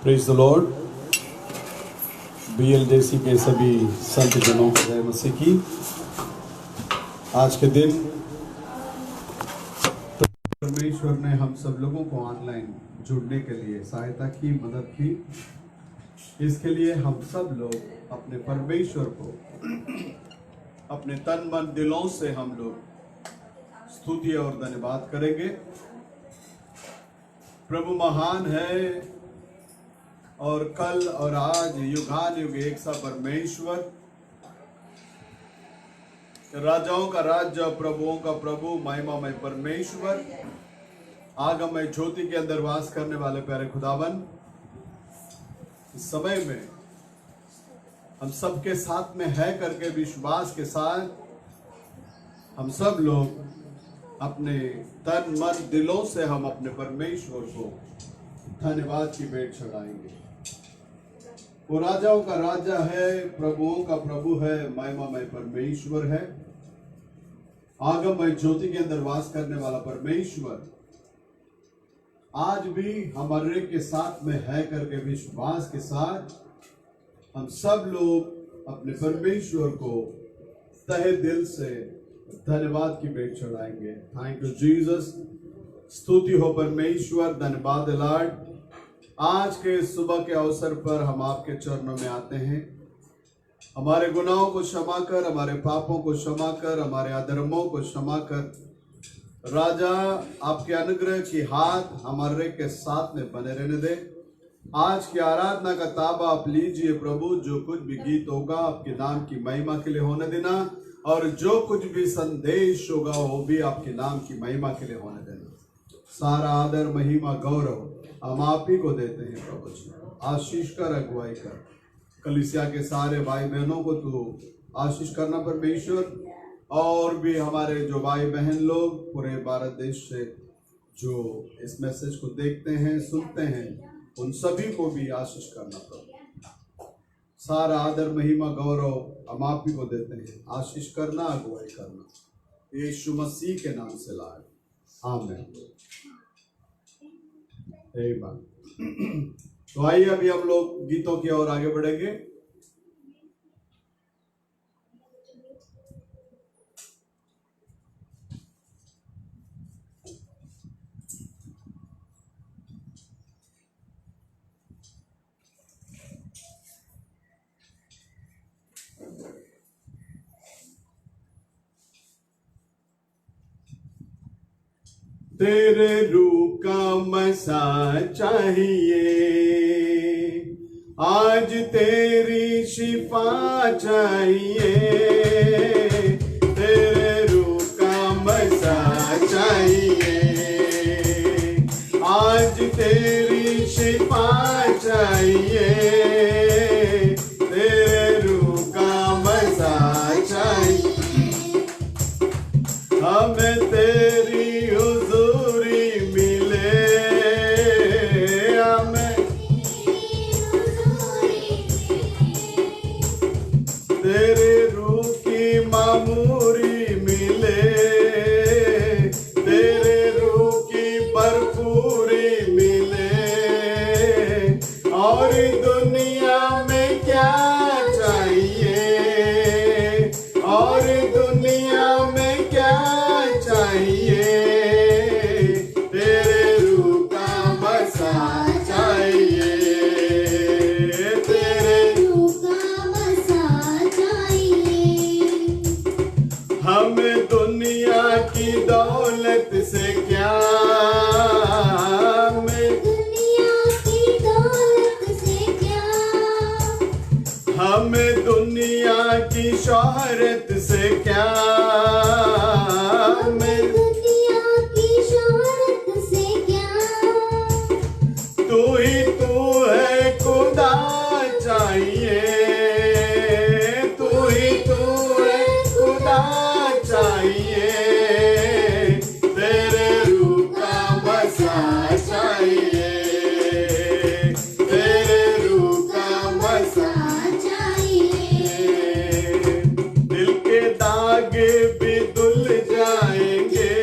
Praise the Lord. BLJC के सभी संत जनों को जय मसीह की। आज के दिन परमेश्वर ने हम सब लोगों को ऑनलाइन जुड़ने के लिए सहायता की, मदद की। इसके लिए हम सब लोग अपने परमेश्वर को अपने तन मन दिलों से हम लोग स्तुति और धन्यवाद करेंगे। प्रभु महान है और कल और आज युगान युग एक सा परमेश्वर, राजाओं का राजा, प्रभुओं का प्रभु, महिमामय परमेश्वर, आगमय ज्योति के अंदर वास करने वाले प्यारे खुदावन, इस समय में हम सबके साथ में है करके विश्वास के साथ हम सब लोग अपने तन मन दिलों से हम अपने परमेश्वर को धन्यवाद की भेंट चढ़ाएंगे। वो राजाओं का राजा है, प्रभुओं का प्रभु है, महिमामय परमेश्वर है, आगमय ज्योति के अंदर वास करने वाला परमेश्वर आज भी हमारे के साथ में है करके विश्वास के साथ हम सब लोग अपने परमेश्वर को तहे दिल से धन्यवाद की भेंट चढ़ाएंगे। Thank you Jesus. स्तुति हो परमेश्वर, धन्यवाद लॉर्ड। आज के सुबह के अवसर पर हम आपके चरणों में आते हैं। हमारे गुनाहों को क्षमा कर, हमारे पापों को क्षमा कर, हमारे अधर्मों को क्षमा कर। राजा, आपके अनुग्रह की हाथ हमारे के साथ में बने रहने दे। आज की आराधना का ताबा आप लीजिए प्रभु। जो कुछ भी गीत होगा आपके नाम की महिमा के लिए होने देना, और जो कुछ भी संदेश होगा वो भी आपके नाम की महिमा के लिए होने देना। सारा आदर, महिमा, गौरव हम आप ही को देते हैं प्रभु जी। आशीष कर, अगुवाई कर। कलीसिया के सारे भाई बहनों को तू आशीष करना परमेश्वर, और भी हमारे जो भाई बहन लोग पूरे भारत देश से जो इस मैसेज को देखते हैं, सुनते हैं, उन सभी को भी आशीष करना प्रभु। सारा आदर, महिमा, गौरव हम आप ही को देते हैं। आशीष करना, अगुवाई करना, यीशु मसीह के नाम से लाए, आमीन। तो आइए अभी हम लोग गीतों की ओर आगे बढ़ेंगे। तेरे रूह का मसा चाहिए, आज तेरी शिफा चाहिए। तेरे रूह का मसा चाहिए, आज तेरी शिफा चाहिए। तेरे रूह का मसा चाहिए, हमें तेरी शोहरत से क्या, मैं दुनिया की शोहरत से क्या। तू ही तू है, खुदा चाहिए। तू ही तू है, खुदा चाहिए। तेरे रूह का बसा चाहिए, तेरे रूह का बसा भी धुल जाएंगे,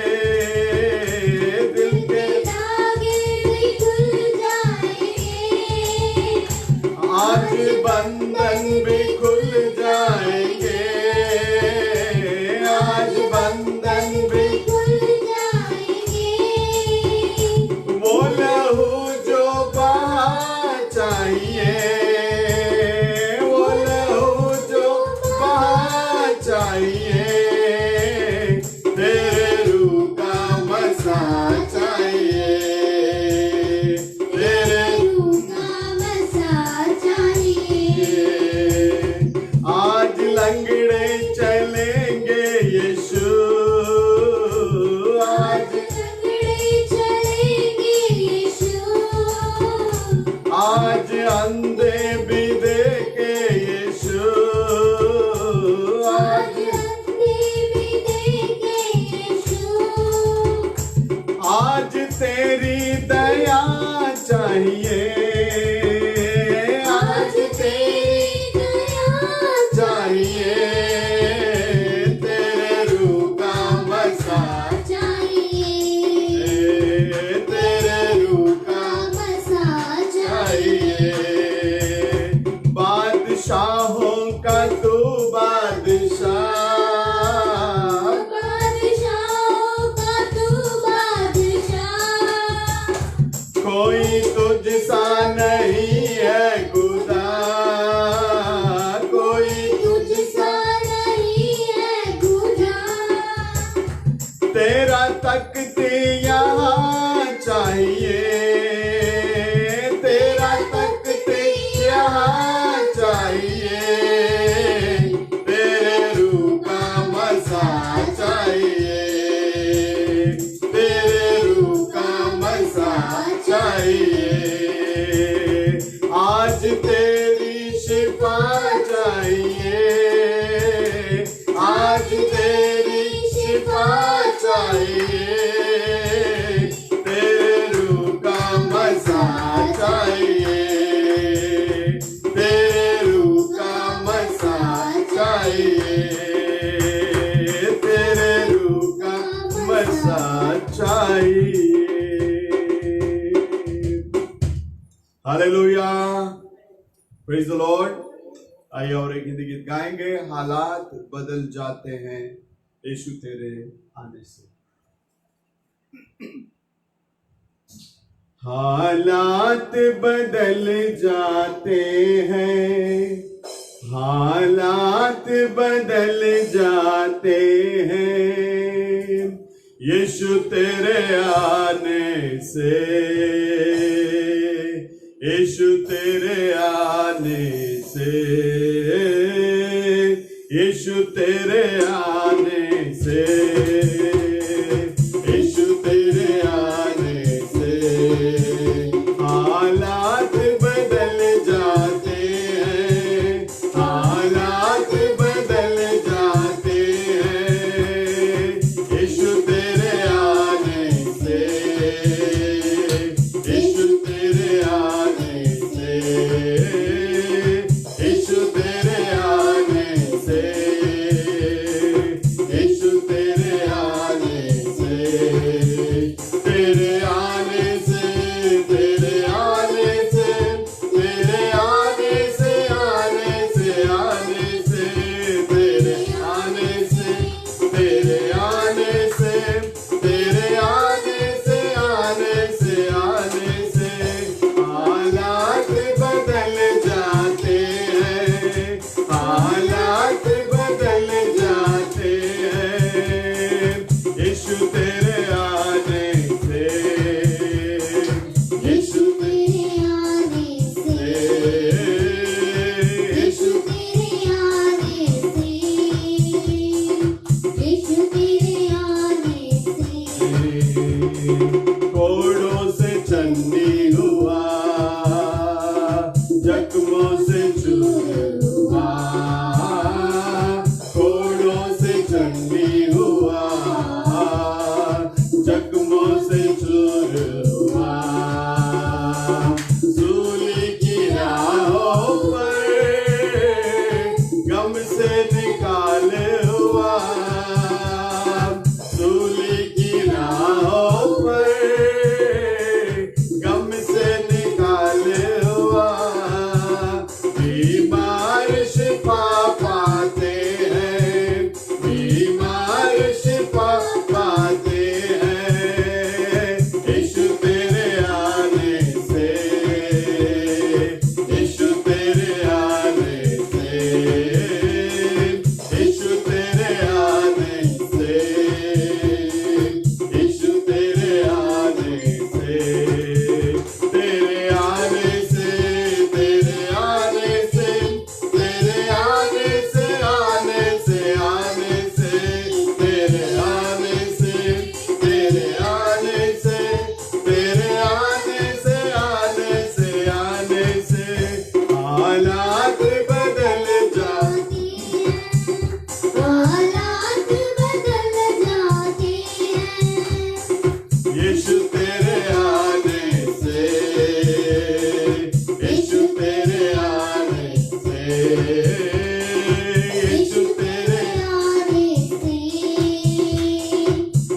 दिल के धागे भी धुल जाएंगे। बंधन भी खुल जाएंगे, आज बंधन भी खुल जाएंगे। वो लहू जो बहा चाहिए, वो लहू जो बहा चाहिए, तेरे रूह का मसा चाहिए, तेरे रूह का मसा चाहिए। आज लंगड़े चलेंगे यीशु, आज लंगड़े चलेंगे यीशु। आज अंधे भी देखे यीशु, आज अंधे भी देखे यीशु। आज तेरी दया चाहिए, आज तेरी दया चाहिए, तेरे रूह का मसा चाहिए। तेरे रूह का मसा चाहिए। बादशाहों का तू बादशाह, बादशाहों का तू बादशाह। कोई तुझसा नहीं है खुदा, कोई तुझसा नहीं है खुदा। तेरा तख्त यहाँ चाहिए, तेरा तख्त यहाँ चाहिए, तेरे रूह का मसा चाहिए, तेरे रूह का मसा चाहिए। आज तेरी शिफा चाहिए, आज तेरी शिफा चाहिए, तेरे रूह का मसा चाहिए, तेरे रूह का मसा चाहिए, तेरे रूह का मसा चाहिए। Hallelujah, praise the Lord. आइए और एक हिंदी गीत गाएंगे। हालात बदल जाते हैं यीशु तेरे आने से। हालात बदल जाते हैं, हालात बदल जाते हैं यीशु तेरे आने से, यीशु तेरे आने से, यीशु तेरे आने से, यीशु तेरे आने से हालात बदल जाते हैं, हालात बदल जाते हैं यीशु तेरे आने से, यीशु तेरे आने से, यीशु तेरे आने से यीशु तेरे आने से, यीशु तेरे आने से,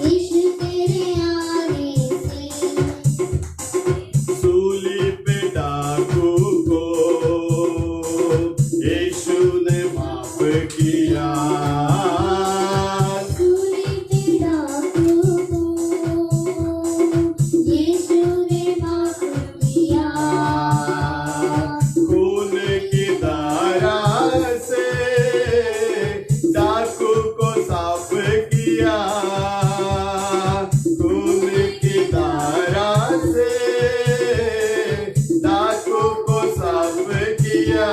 यीशु तेरे आने से, सूली पे डाकू को यीशु ने माफ किया, सूली पे डाकू को यीशु ने माफ किया, खून की धारा से डाकू को साफ किया, खून की धारा से डाकू को साफ किया,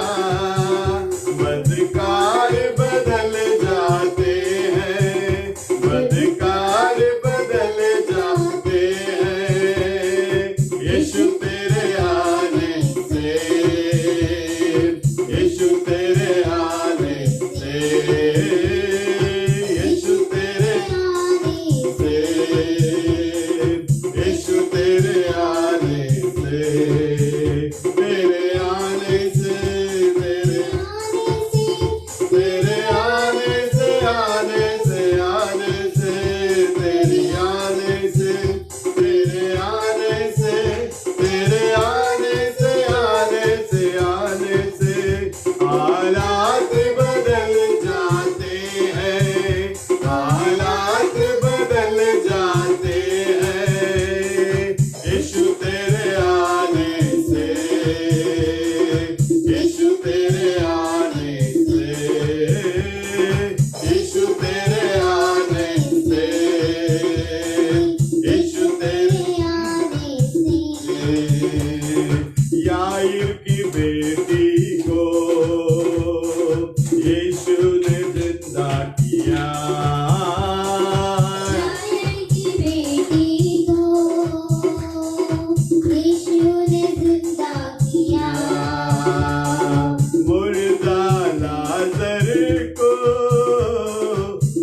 बदकार बदल जाते हैं, बदकार बदल जाते हैं, यीशु तेरे आने से, यीशु तेरे आने से, यीशु तेरे आने से, यीशु तेरे आने से, तेरे आने से, तेरे आने से, आने से, आने से, तेरे आने से, तेरे आने से, तेरे आने से, आने से, आने से, हालात बदल जाते हैं, हालात बदल जाते हैं, यीशु तेरे आने से, यीशु तेरे आने से, यीशु तेरे आने से, यीशु तेरे आने से, याईर की बेटी को यीशु ने जिंदा किया, याईर की बेटी को यीशु ने जिंदा किया, मुर्दा लाजर को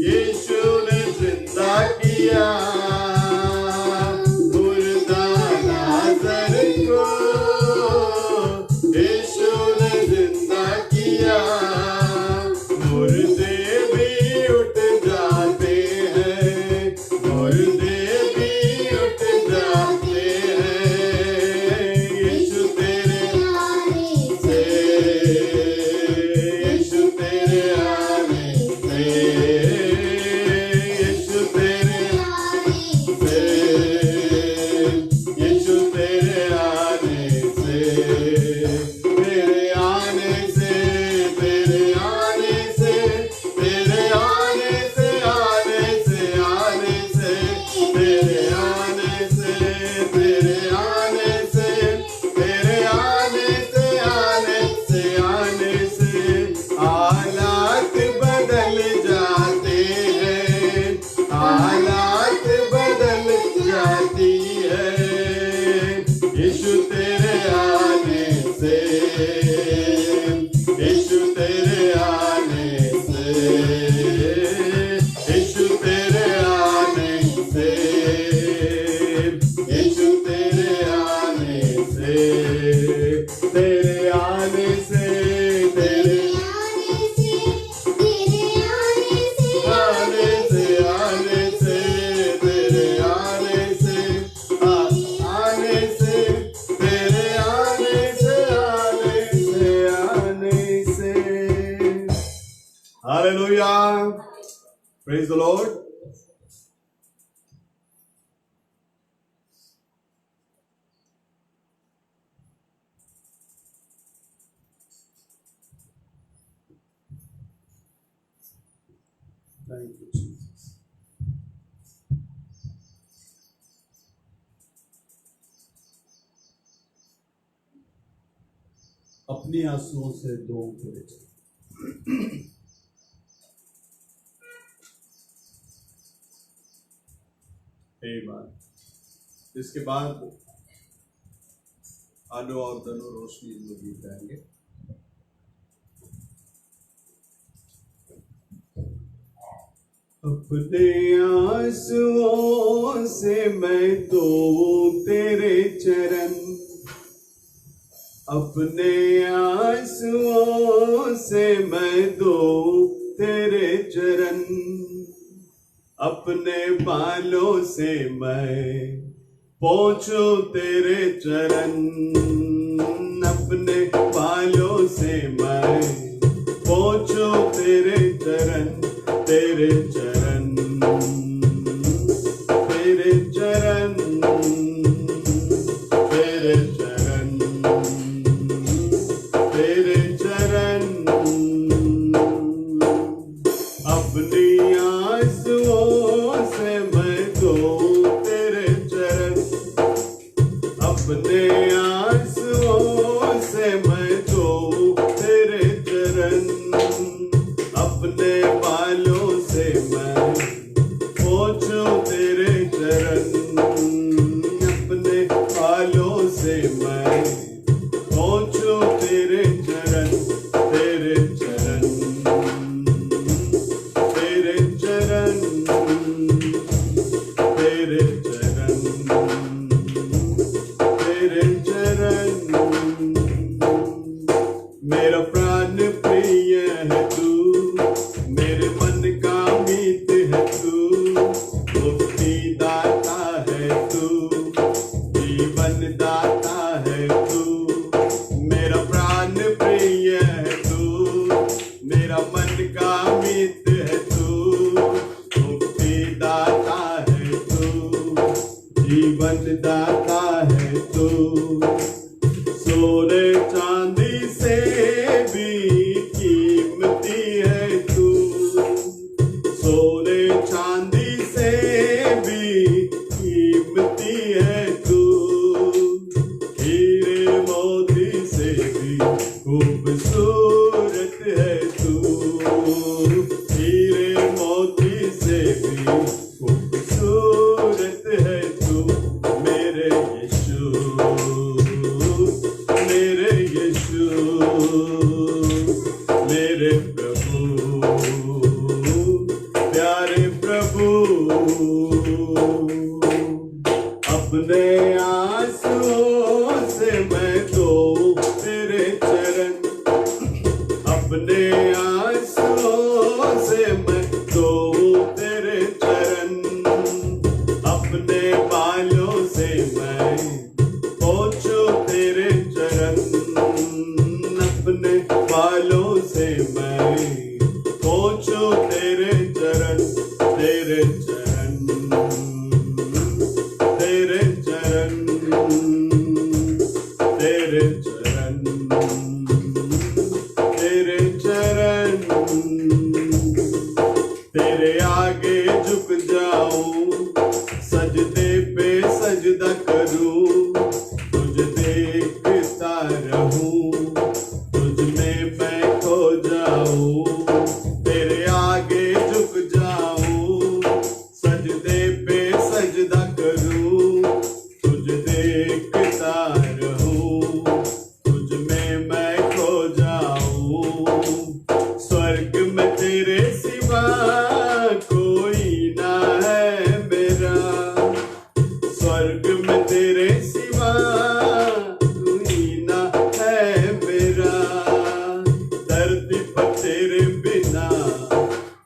यीशु ने जिंदा किया, मुर्दा लाजर को यीशु ने जिंदा किया, मुर्दे भी उठ जाते हैं, मुर्दे भी उठ जाते हैं, यीशु तेरे आने से, यीशु तेरे आने से, यीशु तेरे आने से, यीशु तेरे आने से, तेरे आने से, तेरे आने से, तेरे आने से, आने से, आने से, तेरे आने से, तेरे आने से, तेरे आने से, आने से, आने से, हालात बदल जाते हैं, हालात बदल जाती है, यीशु तेरे आने से, यीशु तेरे आने से, यीशु तेरे आने से, यीशु तेरे आने से, तेरे आने से, तेरे आने से, तेरे आने से, आने से, आने से, तेरे आने से, आने से, तेरे आने से, आने से, आने से, Hallelujah. Praise the Lord. Thank you, Jesus. अपनी आंसुओं से दो पूरे बात इसके बाद आनो और तनु रोशनी इन लोग गीत गाएंगे। अपने आंसुओं से मैं तो तेरे चरण अपने आंसुओं से मैं धोऊं तेरे चरण, अपने बालों से मैं पोंछूं तेरे चरण, अपने बालों से मैं पोंछूं तेरे चरण, तेरे चरण, तेरे चरण, तेरे चरण, तेरे चरण। अपनी आंसुओं से मैं धोऊं तेरे चरण, अपने आंसुओं से मैं धोऊं तेरे चरण, अपने बालों से मैं पोंछूं तेरे चरण, अपने बालों से मैं पोंछूं तेरे चरण, तेरे चरण, तेरे चरण, तेरे चरण, तेरे चरण। मेरा प्राण प्रिय है तू, मेरे मन का मीत है तू, मुक्ति दाता है तू, जीवन दाता है तू। मेरा प्राण प्रिय है तू, मेरा मन का मीत है तू, मुक्ति दाता है तू, जीवन दाता है तू। सोने चांदी से भी कीमती है तू, सोने चांदी से भी कीमती है तू, हीरे मोती से भी खूबसूरत है तू, हीरे मोती से भी खूबसूरत है तू। मेरे यीशु, मेरे यीशु, मेरे प्रभु, प्यारे प्रभु। अपने आंसुओं से मैं धोऊं तेरे चरण, अपने आंसुओं से मैं धोऊं तेरे चरण, अपने बालों से मैं पोंछूं तेरे चरण, अपने बालों से मैं पोंछूं तेरे चरण, तेरे चरण, तेरे चरण, तेरे चरण, तेरे चरण। तेरे आगे झुक जाऊं, सजदे पे सजदा करूं, तुझे देखता रहूं, तुझ में मैं खो जाऊं। तेरे आगे झुक जाऊं, सजदे पे सजदा करूं, तुझे देखता रहूं, तुझ में मैं खो जाऊं। स्वर्ग में तेरे सिवा कोई ना है मेरा, स्वर्ग में तेरे सिवा कोई ना है मेरा, धरती पर तेरे बिना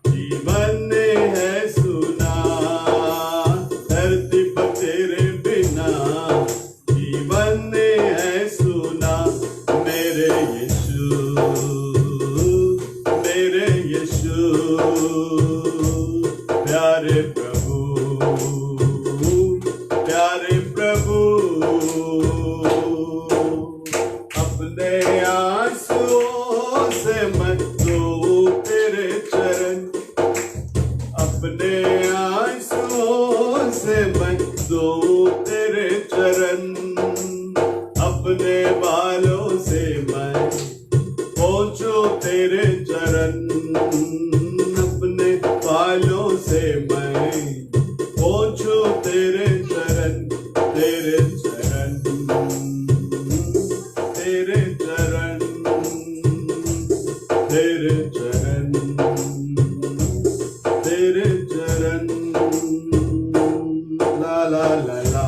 जीवन है सुना, धरती पर तेरे बिना जीवन है सुना। मेरे यीशु, मेरे यीशु, प्यारे प्रभु, प्यारे प्रभु। अपने आंसुओं से मैं धोऊं तेरे चरण, अपने आंसुओं से मैं धोऊं तेरे चरण, अपने बालों से मैं पोंछूं तेरे चरण, अपने बालों से मैं पोंछूं तेरे चरण, तेरे चरण, तेरे चरण, तेरे चरण, तेरे चरण। ला ला ला ला,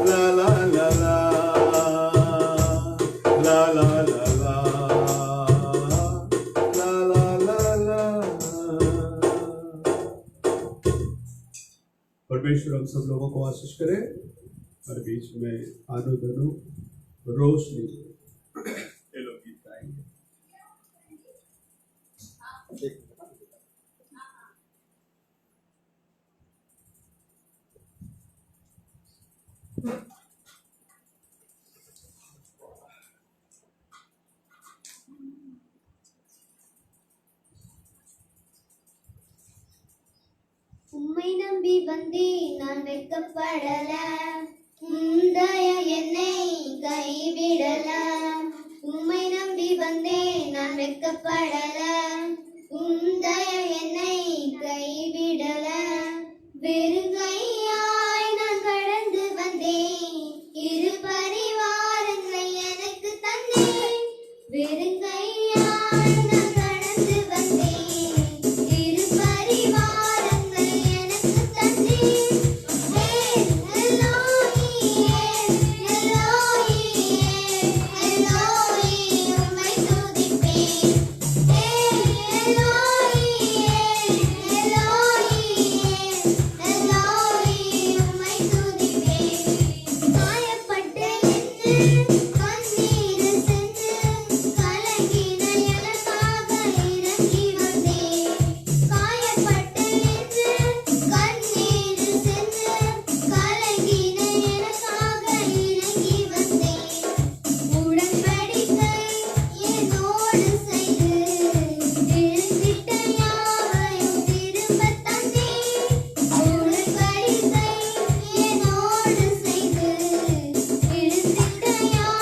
ला ला ला ला। परमेश्वर हम सब लोगों को आशीष करे। और बीच में आनु धनु रोशनी ये लोग गीत गाएंगे। உம்மை நம்பி வந்தேன் நான் வெட்கப்படல, உந்தய என்னை கைவிடல. உம்மை நம்பி வந்தேன் நான் வெட்கப்படல, உந்தய என்னை கைவிடல. வெறுங்கையாய் நான் கடந்து வந்தேன், இரு பரிவாரங்களை எனக்கு தந்தேன். வெறுங்கையாய் நான் கடந்து வந்தேன், இரு பரிவாரங்களை எனக்கு தந்தேன். எல்லோயி எல்லோயி எல்லோயி உம்மை துதிப்பேன். எல்லோயி எல்லோயி எல்லோயி உம்மை துதிப்பேன். காயப்பட்டு நின்று கண்ணீர் சென்று கலங்கின எனக்காக இறங்கி வந்தேன். காயப்பட்டு நின்று கண்ணீர் சென்று கலங்கின எனக்காக இறங்கி வந்தேன். உடன்படிக்கை என்னோடு செய்து எழுந்திட்ட யாவையும் திரும்பத் தந்தேன். உடன்படிக்கை என்னோடு செய்து எழுந்திட்ட யாவையும்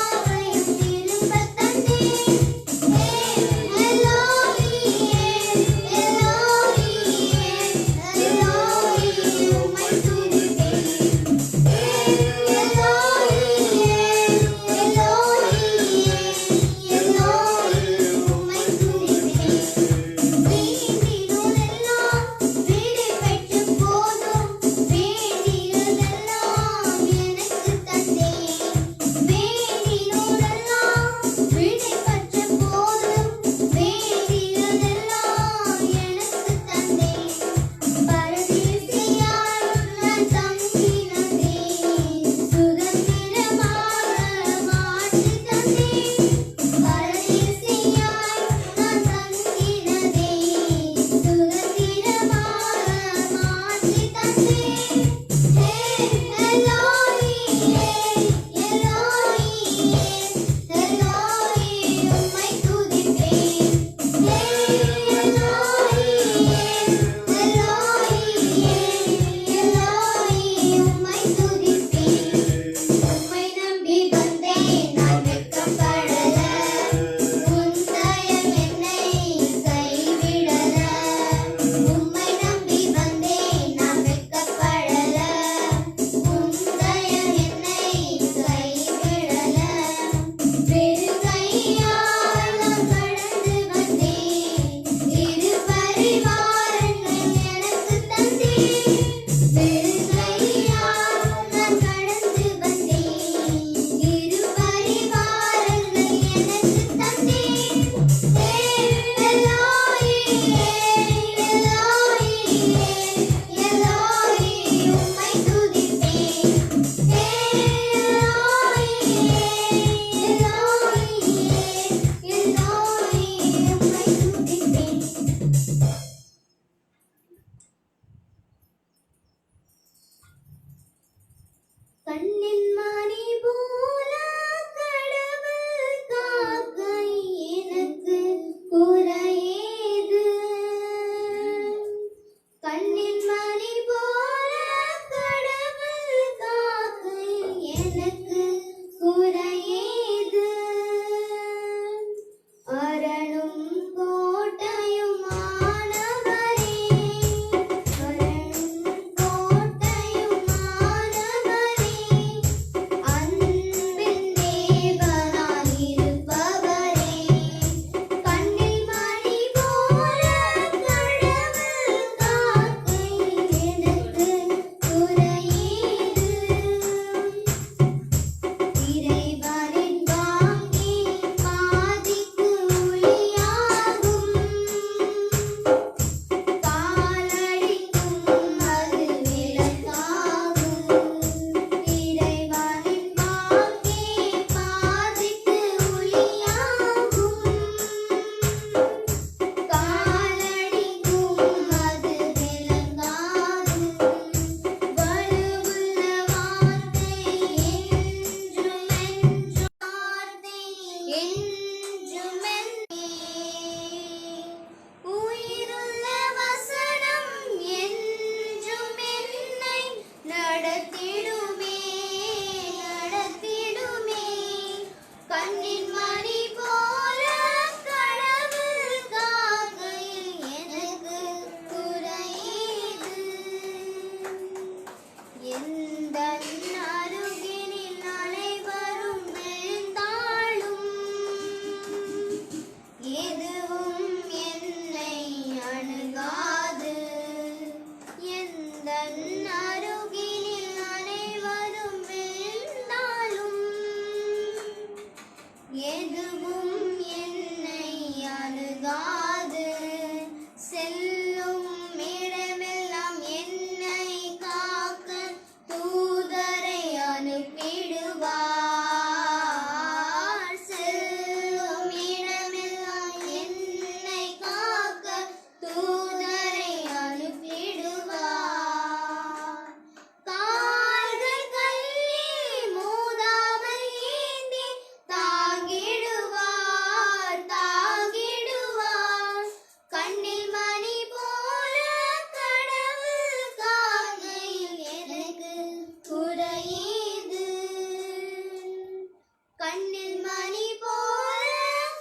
கண்ணில் மணி போல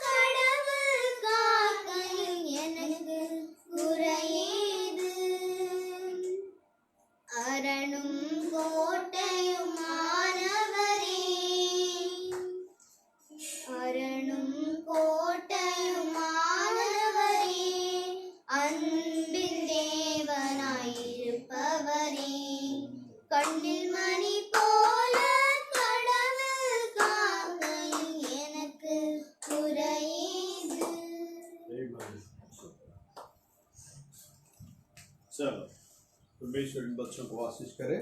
கடவுள் காக்கையில் எனக்கு குறையேது. அரணும் கோட்டையுமானவரே, அரணும் கோட்டையுமானவரே, அன்பின் தேவனாயிருப்பவரே, கண்ணில் மணி போல கடவுள் காக்கையில் எனக்கு குறையேது. चलो परमेश्वर इन बच्चों को आशीष करे।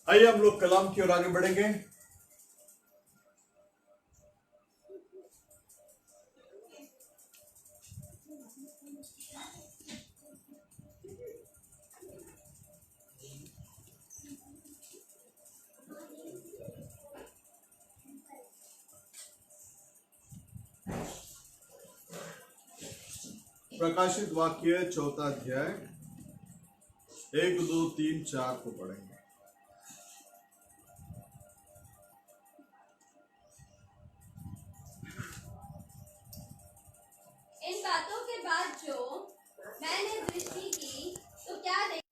आइए हम लोग कलाम की ओर आगे बढ़ेंगे। प्रकाशित वाक्य 4 अध्याय 1, 2, 3, 4 को पढ़ेंगे। इन बातों के बाद जो मैंने दृष्टि की तो क्या देखा,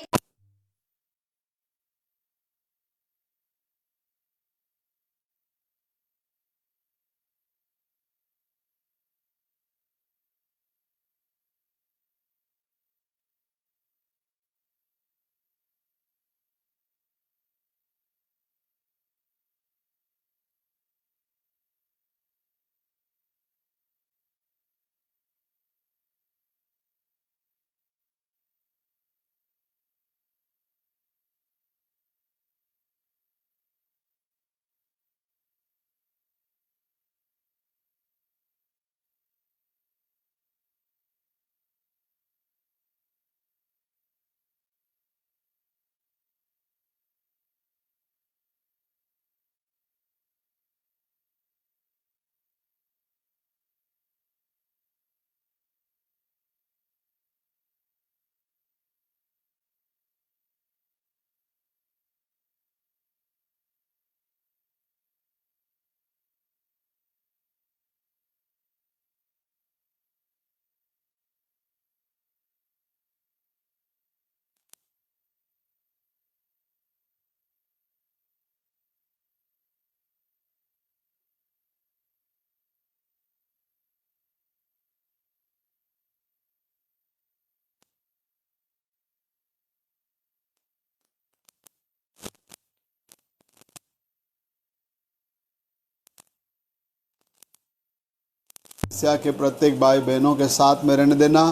कलीसिया के प्रत्येक भाई बहनों के साथ में रहने देना।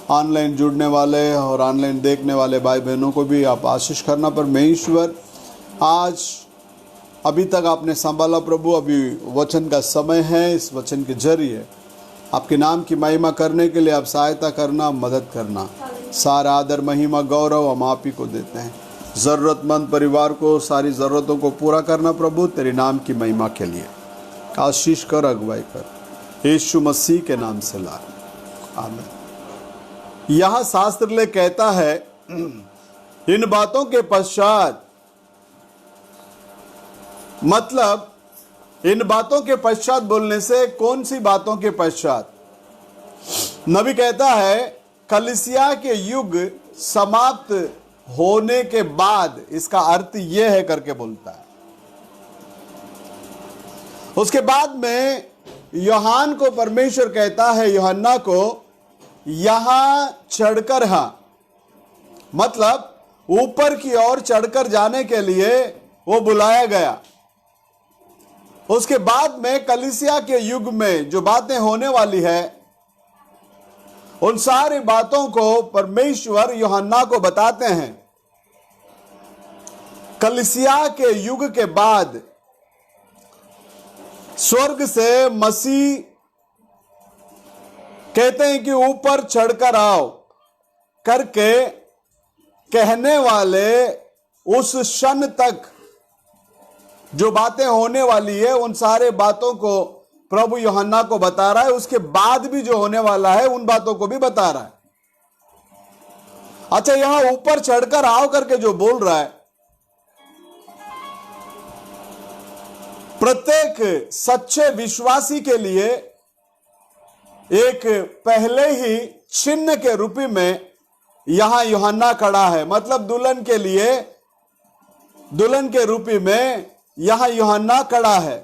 ऑनलाइन जुड़ने वाले और ऑनलाइन देखने वाले भाई बहनों को भी आप आशीष करना। परमेश्वर आज अभी तक आपने संभाला प्रभु, अभी वचन का समय है। इस वचन के जरिए आपके नाम की महिमा करने के लिए आप सहायता करना, मदद करना। सारा आदर महिमा गौरव हम आप ही को देते हैं। ज़रूरतमंद परिवार को सारी ज़रूरतों को पूरा करना प्रभु, तेरे नाम की महिमा के लिए आशीष कर, अगुवाई कर, यीशु मसीह के नाम से ला, आमीन। यहाँ शास्त्र ले कहता है, इन बातों के पश्चात, मतलब इन बातों के पश्चात बोलने से कौन सी बातों के पश्चात? नबी कहता है कलीसिया के युग समाप्त होने के बाद, इसका अर्थ यह है करके बोलता है। उसके बाद में यूहन्ना को परमेश्वर कहता है, यूहन्ना को यहां चढ़कर, मतलब ऊपर की ओर चढ़कर जाने के लिए वो बुलाया गया। उसके बाद में कलीसिया के युग में जो बातें होने वाली है, उन सारी बातों को परमेश्वर यूहन्ना को बताते हैं। कलीसिया के युग के बाद स्वर्ग से मसीह कहते हैं कि ऊपर चढ़कर आओ करके कहने वाले उस क्षण तक जो बातें होने वाली है उन सारे बातों को प्रभु यूहन्ना को बता रहा है। उसके बाद भी जो होने वाला है उन बातों को भी बता रहा है। अच्छा, यहां ऊपर चढ़कर आओ करके जो बोल रहा है, प्रत्येक सच्चे विश्वासी के लिए एक पहले ही चिन्ह के रूप में यहां यूहन्ना खड़ा है। मतलब दुल्हन के लिए, दुल्हन के रूप में यहां यूहन्ना खड़ा है।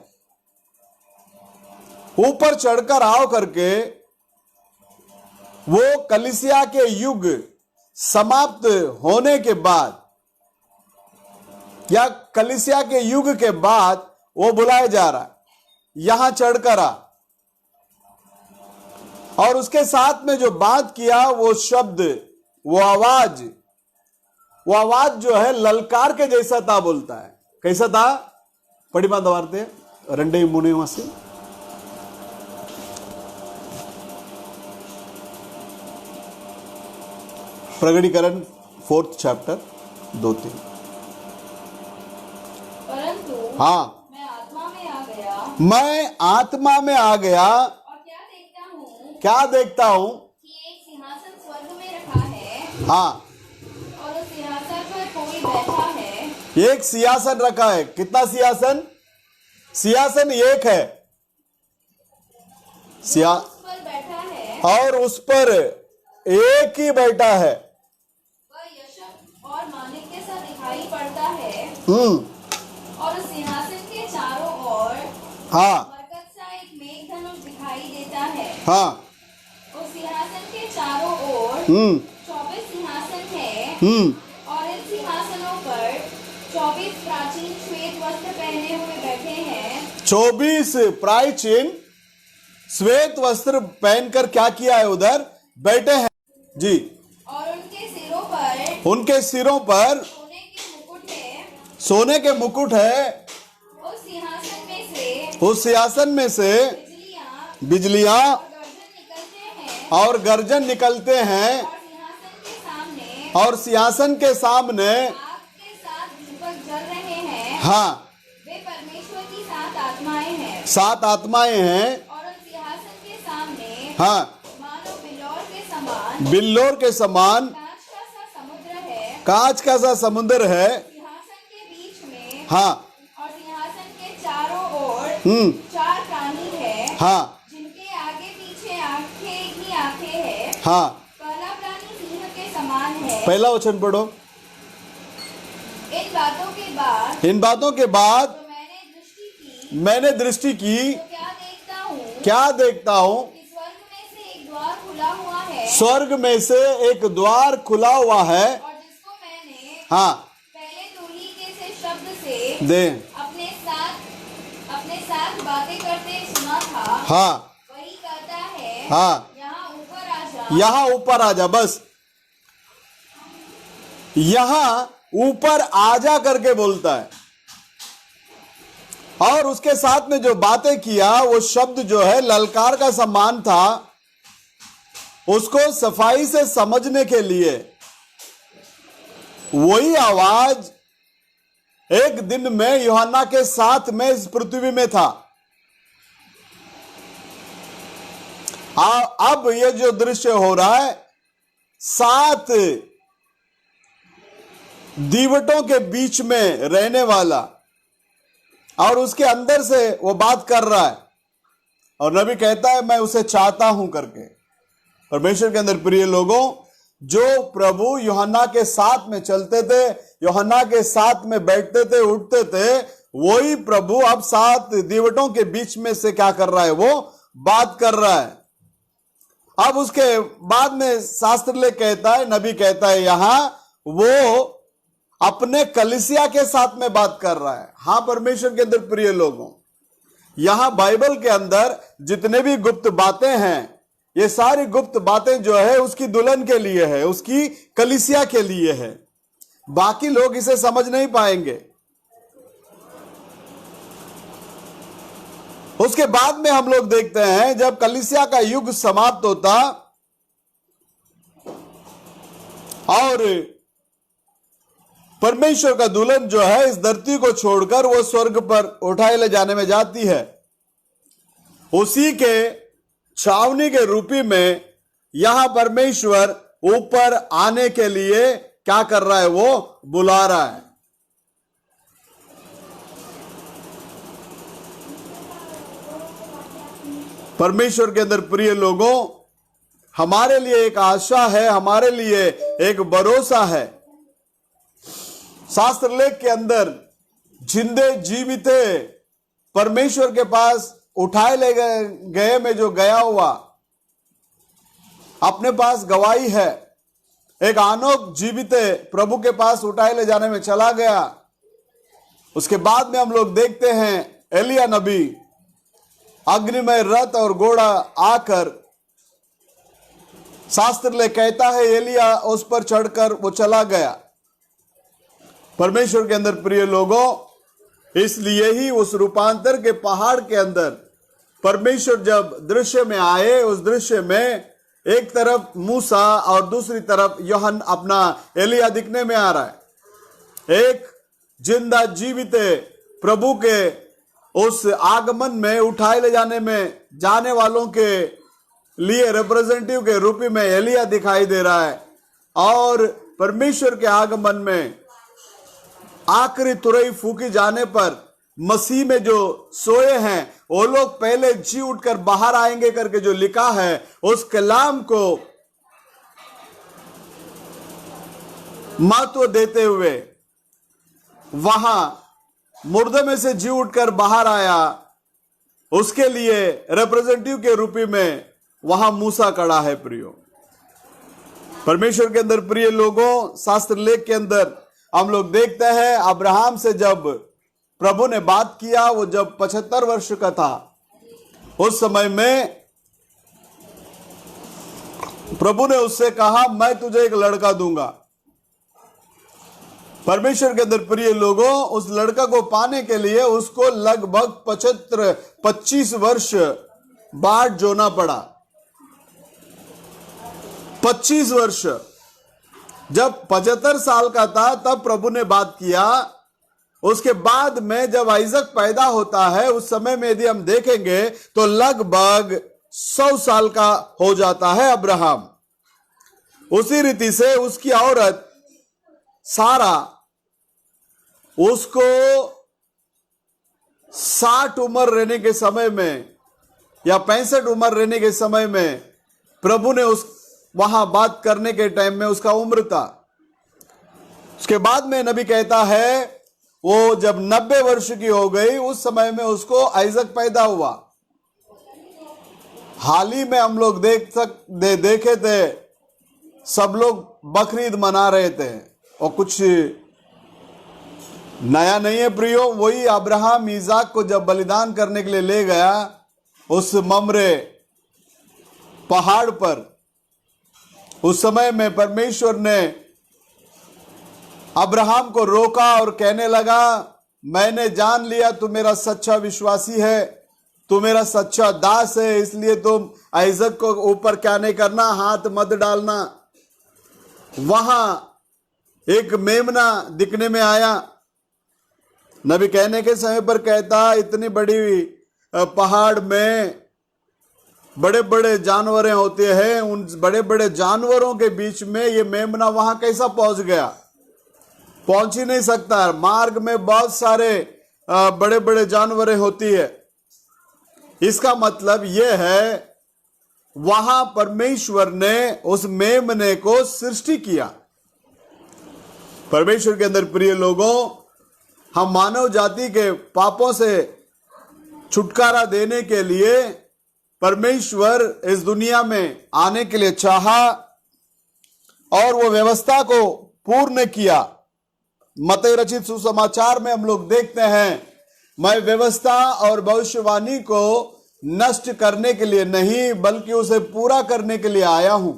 ऊपर चढ़कर आओ करके वो कलीसिया के युग समाप्त होने के बाद या कलीसिया के युग के बाद वो बुलाया जा रहा है, यहां चढ़कर आ। और उसके साथ में जो बात किया वो शब्द, वो आवाज जो है ललकार के जैसा था बोलता है। कैसा था? पढ़ी बात वार्ते रंडे मुने वासी प्रगटीकरण 4th चैप्टर 2-3। परंतु हाँ, मैं आत्मा में आ गया मैं आत्मा में आ गया। और क्या देखता हूं कि एक सिंहासन स्वर्ग में रखा है हाँ, और उस सिंहासन पर कोई बैठा है। एक सिंहासन रखा है। कितना सिंहासन? सिंहासन एक है, उस पर बैठा है और उस पर एक ही बैठा है। वह यशब और माणिक्य सा दिखाई पड़ता है और उस सिंहासन के चारों ओर हाँ मरकत सा एक मेघधनुष दिखाई देता है। हाँ उस सिंहासन के चारों ओर 24 सिंहासन है और इन सिंहासनों पर 24 प्राचीन श्वेत वस्त्र पहने हुए बैठे हैं। 24 प्राचीन श्वेत वस्त्र पहनकर क्या किया है? उधर बैठे हैं जी। और उनके सिरों पर सोने के मुकुट है। सोने के मुकुट है। उस सिंहासन में से बिजलियां गर्जन निकलते हैं और गर्जन निकलते हैं और सिंहासन के सामने आग के साथ दीपक जल रहे हैं। हाँ, वे परमेश्वर की 7 आत्माएं हैं 7 आत्माएं हैं। और उन सिंहासन के सामने हाँ, मानो बिल्लौर के समान बिल्लोर के समान कांच का सा समुद्र है। कांच का सा समुद्र है। सिंहासन के बीच में हाँ और सिंहासन के चारों ओर 4 प्राणी है हाँ जिनके आगे पीछे आंखें ही आंखें है। हाँ। पहला प्राणी सिंह के समान है। पहला वचन पढ़ो। इन बातों के बाद इन बातों के बाद तो मैंने दृष्टि की तो क्या देखता हूं कि स्वर्ग में से एक द्वार खुला हुआ है स्वर्ग में से एक द्वार खुला हुआ है। और जिसको मैंने हाँ पहले दूल्ही के से शब्द से दे अपने साथ बातें करते सुना था। हाँ वही कहता है हाँ, यहाँ ऊपर आ जा। यहां ऊपर आ जा। बस यहां ऊपर आ जा करके बोलता है। और उसके साथ में जो बातें किया वो शब्द जो है ललकार का समान था। उसको सफाई से समझने के लिए वही आवाज एक दिन में यूहन्ना के साथ में इस पृथ्वी में था। अब ये जो दृश्य हो रहा है 7 दीवटों के बीच में रहने वाला और उसके अंदर से वो बात कर रहा है और नबी कहता है मैं उसे चाहता हूं करके। परमेश्वर के अंदर प्रिय लोगों, जो प्रभु यूहन्ना के साथ में चलते थे, यूहन्ना के साथ में बैठते थे, उठते थे, वही प्रभु अब 7 दीवटों के बीच में से क्या कर रहा है? वो बात कर रहा है। अब उसके बाद में शास्त्र ले कहता है, नबी कहता है यहां वो अपने कलीसिया के साथ में बात कर रहा है। हां परमेश्वर के अंदर प्रिय लोगों, यहां बाइबल के अंदर जितने भी गुप्त बातें हैं, ये सारी गुप्त बातें जो है उसकी दुल्हन के लिए है, उसकी कलीसिया के लिए है। बाकी लोग इसे समझ नहीं पाएंगे। उसके बाद में हम लोग देखते हैं जब कलीसिया का युग समाप्त होता और परमेश्वर का दुल्हन जो है इस धरती को छोड़कर वो स्वर्ग पर उठाए ले जाने में जाती है। उसी के छावनी के रूपी में यहां परमेश्वर ऊपर आने के लिए क्या कर रहा है, वो बुला रहा है। परमेश्वर के अंदर प्रिय लोगों, हमारे लिए एक आशा है, हमारे लिए एक भरोसा है। शास्त्र लेख के अंदर जिंदे जीविते परमेश्वर के पास उठाए ले गए में जो गया हुआ अपने पास गवाही है। एक आनोक जीविते प्रभु के पास उठाए ले जाने में चला गया। उसके बाद में हम लोग देखते हैं एलिया नबी अग्निमय रथ और घोड़ा आकर, शास्त्र ले कहता है एलिया उस पर चढ़कर वो चला गया। परमेश्वर के अंदर प्रिय लोगों, इसलिए ही उस रूपांतर के पहाड़ के अंदर परमेश्वर जब दृश्य में आए, उस दृश्य में एक तरफ मूसा और दूसरी तरफ यूहन्ना अपना एलिया दिखने में आ रहा है। एक जिंदा जीवित प्रभु के उस आगमन में उठाए ले जाने में जाने वालों के लिए रिप्रेजेंटेटिव के रूप में एलिया दिखाई दे रहा है। और परमेश्वर के आगमन में आखिरी तुरई फूकी जाने पर मसीह में जो सोए हैं वो लोग पहले जी उठकर बाहर आएंगे करके जो लिखा है, उस कलाम को महत्व देते हुए वहां मुर्दे में से जी उठकर बाहर आया, उसके लिए रिप्रेजेंटेटिव के रूप में वहां मूसा खड़ा है। प्रियो परमेश्वर के अंदर प्रिय लोगों, शास्त्र लेख के अंदर हम लोग देखते हैं अब्राहम से जब प्रभु ने बात किया, वो जब 75 वर्ष का था, उस समय में प्रभु ने उससे कहा मैं तुझे एक लड़का दूंगा। परमेश्वर के अंदर प्रिय लोगों, उस लड़का को पाने के लिए उसको लगभग 25 वर्ष बाट जोना पड़ा। 25 वर्ष। जब 75 साल का था तब प्रभु ने बात किया। उसके बाद में जब आइजक पैदा होता है, उस समय में यदि हम देखेंगे तो लगभग 100 साल का हो जाता है अब्राहम। उसी रीति से उसकी औरत सारा, उसको 60 उम्र रहने के समय में या 65 उम्र रहने के समय में प्रभु ने उस वहां बात करने के टाइम में उसका उम्र था। उसके बाद में नबी कहता है वो जब 90 वर्ष की हो गई, उस समय में उसको आइजक पैदा हुआ। हाल ही में हम लोग देखे थे, सब लोग बकरीद मना रहे थे और कुछ नया नहीं है प्रियो। वही अब्राहम इसाक को जब बलिदान करने के लिए ले गया उस ममरे पहाड़ पर, उस समय में परमेश्वर ने अब्राहम को रोका और कहने लगा मैंने जान लिया तू मेरा सच्चा विश्वासी है, तू मेरा सच्चा दास है, इसलिए तुम आइजक को ऊपर क्या नहीं करना, हाथ मत डालना। वहां एक मेमना दिखने में आया। नबी कहने के समय पर कहता इतनी बड़ी पहाड़ में बड़े बड़े जानवरें होते हैं, उन बड़े बड़े जानवरों के बीच में ये मेमना वहां कैसा पहुंच गया? पहुंच ही नहीं सकता। मार्ग में बहुत सारे बड़े बड़े जानवरें होती है। इसका मतलब यह है वहां परमेश्वर ने उस मेमने को सृष्टि किया। परमेश्वर के अंदर प्रिय लोगों, हम मानव जाति के पापों से छुटकारा देने के लिए परमेश्वर इस दुनिया में आने के लिए चाहा और वो व्यवस्था को पूर्ण किया। मत्ती रचित सुसमाचार में हम लोग देखते हैं मैं व्यवस्था और भविष्यवाणी को नष्ट करने के लिए नहीं बल्कि उसे पूरा करने के लिए आया हूं।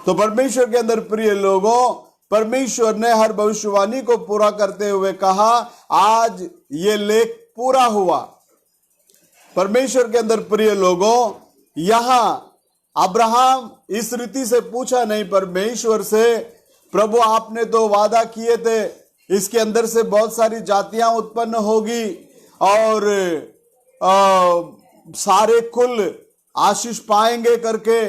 तो परमेश्वर के अंदर प्रिय लोगों, परमेश्वर ने हर भविष्यवाणी को पूरा करते हुए कहा आज ये लेख पूरा हुआ। परमेश्वर के अंदर प्रिय लोगों, यहां अब्राहम इस रीति से पूछा नहीं परमेश्वर से प्रभु आपने तो वादा किए थे इसके अंदर से बहुत सारी जातियां उत्पन्न होगी और सारे कुल आशीष पाएंगे करके,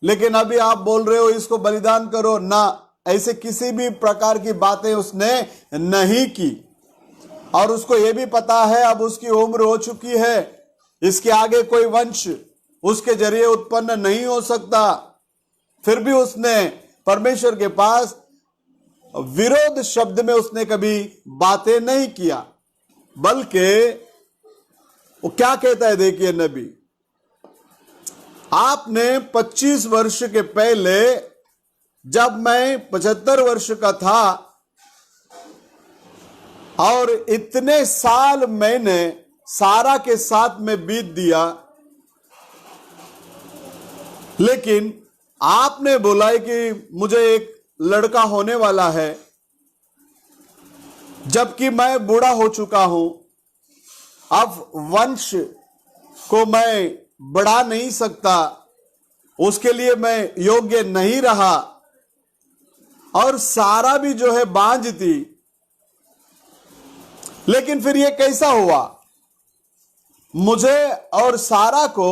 लेकिन अभी आप बोल रहे हो इसको बलिदान करो ना। ऐसे किसी भी प्रकार की बातें उसने नहीं की। और उसको यह भी पता है अब उसकी उम्र हो चुकी है, इसके आगे कोई वंश उसके जरिए उत्पन्न नहीं हो सकता। फिर भी उसने परमेश्वर के पास विरोध शब्द में उसने कभी बातें नहीं किया, बल्कि वो क्या कहता है देखिए नबी, आपने 25 वर्ष के पहले जब मैं 75 वर्ष का था और इतने साल मैंने सारा के साथ में बीत दिया, लेकिन आपने बोला है कि मुझे एक लड़का होने वाला है, जबकि मैं बूढ़ा हो चुका हूं। अब वंश को मैं बढ़ा नहीं सकता, उसके लिए मैं योग्य नहीं रहा। और सारा भी जो है बांझ थी। लेकिन फिर यह कैसा हुआ, मुझे और सारा को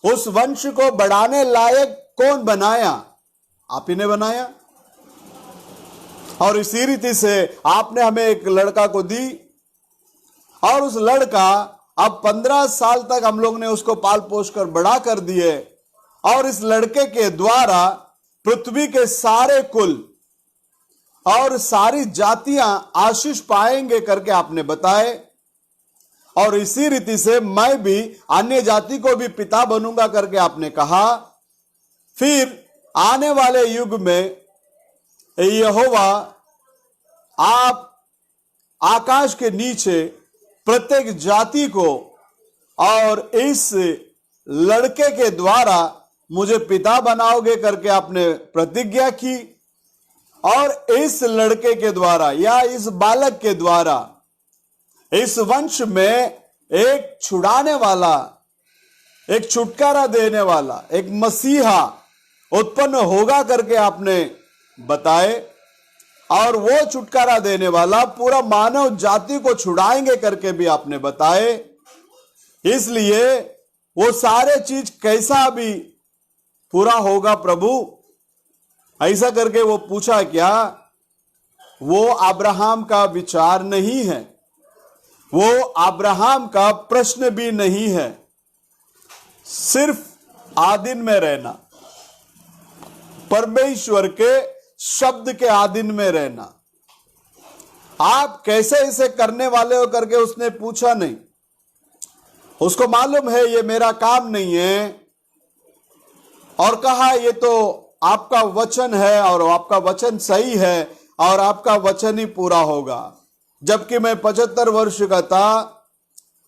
उस वंश को बढ़ाने लायक कौन बनाया? आप ही ने बनाया। और इसी रीति से आपने हमें एक लड़का को दी और उस लड़का अब 15 साल तक हम लोग ने उसको पाल पोष कर बड़ा कर दिए और इस लड़के के द्वारा पृथ्वी के सारे कुल और सारी जातियां आशीष पाएंगे करके आपने बताए। और इसी रीति से मैं भी अन्य जाति को भी पिता बनूंगा करके आपने कहा। फिर आने वाले युग में यहोवा आप आकाश के नीचे प्रत्येक जाति को और इस लड़के के द्वारा मुझे पिता बनाओगे करके आपने प्रतिज्ञा की। और इस लड़के के द्वारा या इस बालक के द्वारा इस वंश में एक छुड़ाने वाला, एक छुटकारा देने वाला, एक मसीहा उत्पन्न होगा करके आपने बताए। और वो छुटकारा देने वाला पूरा मानव जाति को छुड़ाएंगे करके भी आपने बताए। इसलिए वो सारे चीज कैसा अभी पूरा होगा प्रभु, ऐसा करके वो पूछा क्या? वो अब्राहम का विचार नहीं है, वो अब्राहम का प्रश्न भी नहीं है। सिर्फ आधीन में रहना, परमेश्वर के शब्द के आधीन में रहना। आप कैसे इसे करने वाले हो करके उसने पूछा नहीं। उसको मालूम है ये मेरा काम नहीं है, और कहा ये तो आपका वचन है और आपका वचन सही है और आपका वचन ही पूरा होगा। जबकि मैं 75 वर्ष का था,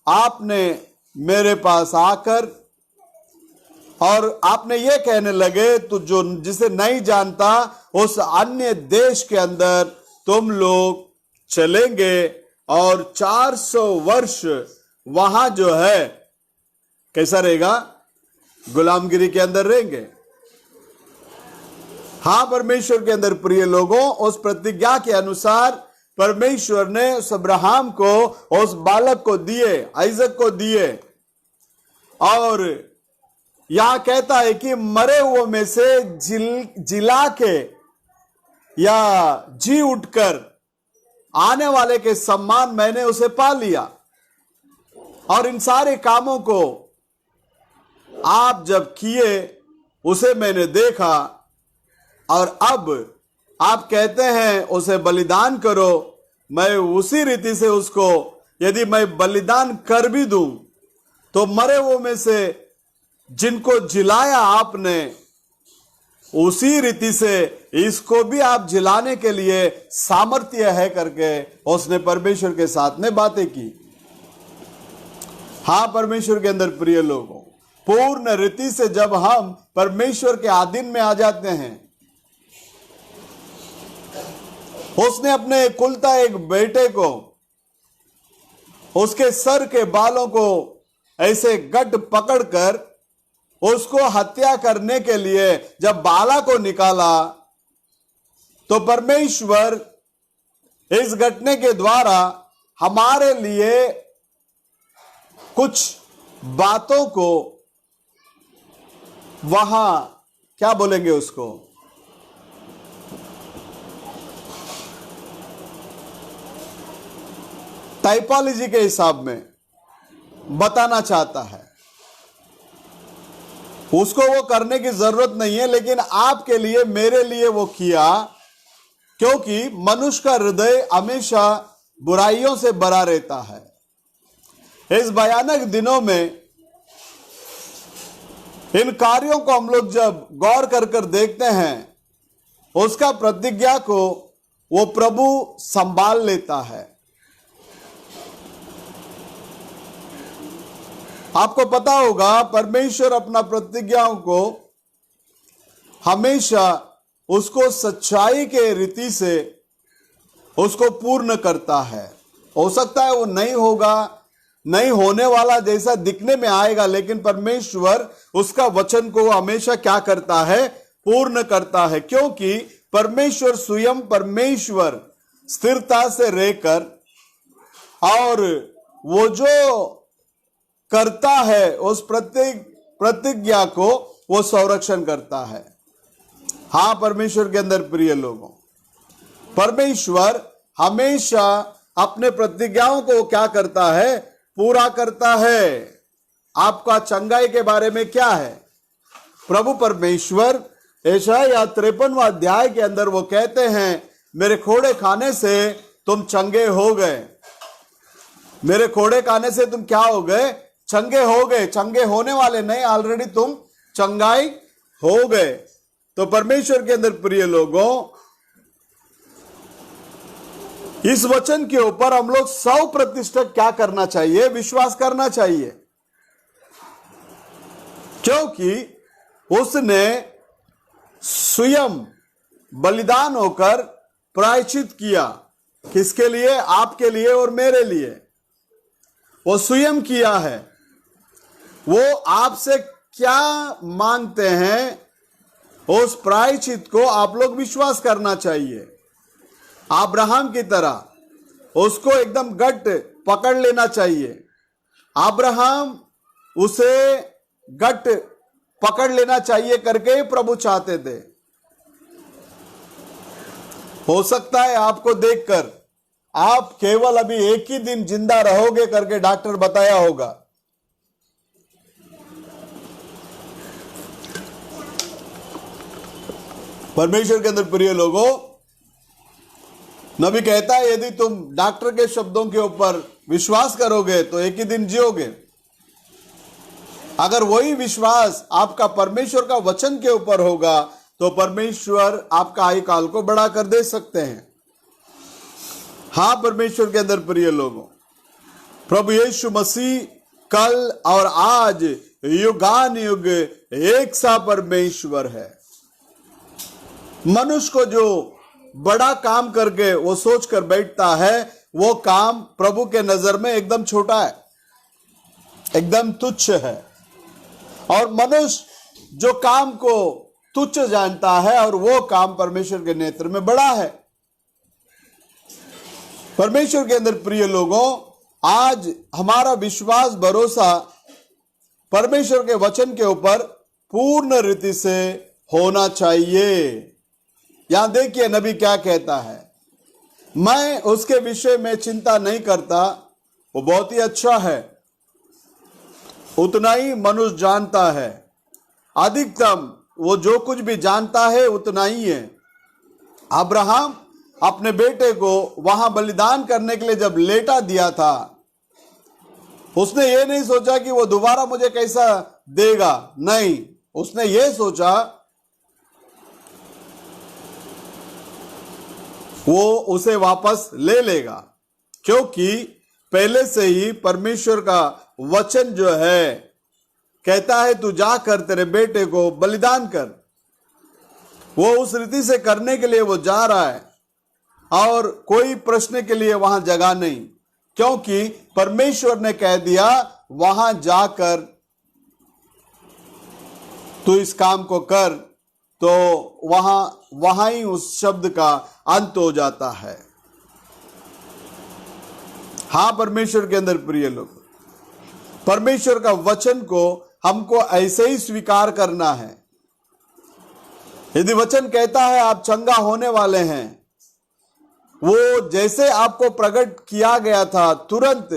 आपने मेरे पास आकर और आपने ये कहने लगे तू जो जिसे नहीं जानता उस अन्य देश के अंदर तुम लोग चलेंगे और 400 वर्ष वहां जो है कैसा रहेगा, गुलामगिरी के अंदर रहेंगे। हां परमेश्वर के अंदर प्रिय लोगों, उस प्रतिज्ञा के अनुसार परमेश्वर ने उस अब्राहम को, उस बालक को दिए, आइजक को दिए। और यहां कहता है कि मरे हुए में से जिला के या जी उठकर आने वाले के सम्मान मैंने उसे पा लिया। और इन सारे कामों को आप जब किए उसे मैंने देखा, और अब आप कहते हैं उसे बलिदान करो। मैं उसी रीति से उसको यदि मैं बलिदान कर भी दूं तो मरे हुए में से जिनको जिलाया आपने, उसी रीति से इसको भी आप जिलाने के लिए सामर्थ्य है करके उसने परमेश्वर के साथ में बातें की। हां परमेश्वर के अंदर प्रिय लोगों, पूर्ण रीति से जब हम परमेश्वर के अधीन में आ जाते हैं, उसने अपने कुलता एक बेटे को, उसके सर के बालों को ऐसे गट पकड़कर उसको हत्या करने के लिए जब बाला को निकाला, तो परमेश्वर इस घटने के द्वारा हमारे लिए कुछ बातों को वहां क्या बोलेंगे उसको, टाइपोलॉजी के हिसाब में बताना चाहता है। उसको वो करने की जरूरत नहीं है, लेकिन आपके लिए मेरे लिए वो किया, क्योंकि मनुष्य का हृदय हमेशा बुराइयों से भरा रहता है। इस भयानक दिनों में इन कार्यों को हम लोग जब गौर कर कर देखते हैं, उसका प्रतिज्ञा को वो प्रभु संभाल लेता है। आपको पता होगा परमेश्वर अपना प्रतिज्ञाओं को हमेशा उसको सच्चाई के रीति से उसको पूर्ण करता है। हो सकता है वो नहीं होगा, नहीं होने वाला जैसा दिखने में आएगा, लेकिन परमेश्वर उसका वचन को हमेशा क्या करता है, पूर्ण करता है, क्योंकि परमेश्वर स्वयं परमेश्वर स्थिरता से रहकर और वो जो करता है उस प्रतिज्ञा को वो संरक्षण करता है। हां, परमेश्वर के अंदर प्रिय लोगों, परमेश्वर हमेशा अपने प्रतिज्ञाओं को क्या करता है, पूरा करता है। आपका चंगाई के बारे में क्या है, प्रभु परमेश्वर यशायाह 53वां अध्याय के अंदर वो कहते हैं, मेरे खोड़े खाने से तुम चंगे हो गए। मेरे खोड़े खाने से तुम क्या हो गए, चंगे हो गए। चंगे होने वाले नहीं, ऑलरेडी तुम चंगाई हो गए। तो परमेश्वर के अंदर प्रिय लोगों, इस वचन के ऊपर हम लोग 100% क्या करना चाहिए, विश्वास करना चाहिए, क्योंकि उसने स्वयं बलिदान होकर प्रायश्चित किया। किसके लिए, आपके लिए और मेरे लिए। वो स्वयं किया है। वो आपसे क्या मांगते हैं, उस प्रायश्चित को आप लोग विश्वास करना चाहिए। अब्राहम की तरह उसको एकदम गट पकड़ लेना चाहिए। अब्राहम उसे गट पकड़ लेना चाहिए करके प्रभु चाहते थे। हो सकता है आपको देखकर आप केवल अभी एक ही दिन जिंदा रहोगे करके डॉक्टर बताया होगा, परमेश्वर के अंदर प्रिय लोगों, नबी कहता है यदि तुम डॉक्टर के शब्दों के ऊपर विश्वास करोगे तो एक ही दिन जियोगे। अगर वही विश्वास आपका परमेश्वर का वचन के ऊपर होगा तो परमेश्वर आपका आयु काल को बढ़ा कर दे सकते हैं। हां, परमेश्वर के अंदर प्रिय लोगों, प्रभु यीशु मसीह कल और आज युगान युग एक सा परमेश्वर है। मनुष्य को जो बड़ा काम करके वो सोच कर बैठता है, वो काम प्रभु के नजर में एकदम छोटा है, एकदम तुच्छ है। और मनुष्य जो काम को तुच्छ जानता है और वो काम परमेश्वर के नेत्र में बड़ा है। परमेश्वर के अंदर प्रिय लोगों, आज हमारा विश्वास भरोसा परमेश्वर के वचन के ऊपर पूर्ण रीति से होना चाहिए। यहां देखिए नबी क्या कहता है, मैं उसके विषय में चिंता नहीं करता, वो बहुत ही अच्छा है, उतना ही मनुष्य जानता है। अधिकतम वो जो कुछ भी जानता है उतना ही है। अब्राहम अपने बेटे को वहां बलिदान करने के लिए जब लेटा दिया था, उसने ये नहीं सोचा कि वो दोबारा मुझे कैसा देगा, नहीं, उसने ये सोचा वो उसे वापस ले लेगा, क्योंकि पहले से ही परमेश्वर का वचन जो है कहता है तू जाकर तेरे बेटे को बलिदान कर। वो उस रीति से करने के लिए वो जा रहा है और कोई प्रश्न के लिए वहां जगह नहीं, क्योंकि परमेश्वर ने कह दिया वहां जाकर तू इस काम को कर, तो वहां ही उस शब्द का अंत हो जाता है। हाँ परमेश्वर के अंदर प्रिय लोग, परमेश्वर का वचन को हमको ऐसे ही स्वीकार करना है। यदि वचन कहता है आप चंगा होने वाले हैं, वो जैसे आपको प्रकट किया गया था तुरंत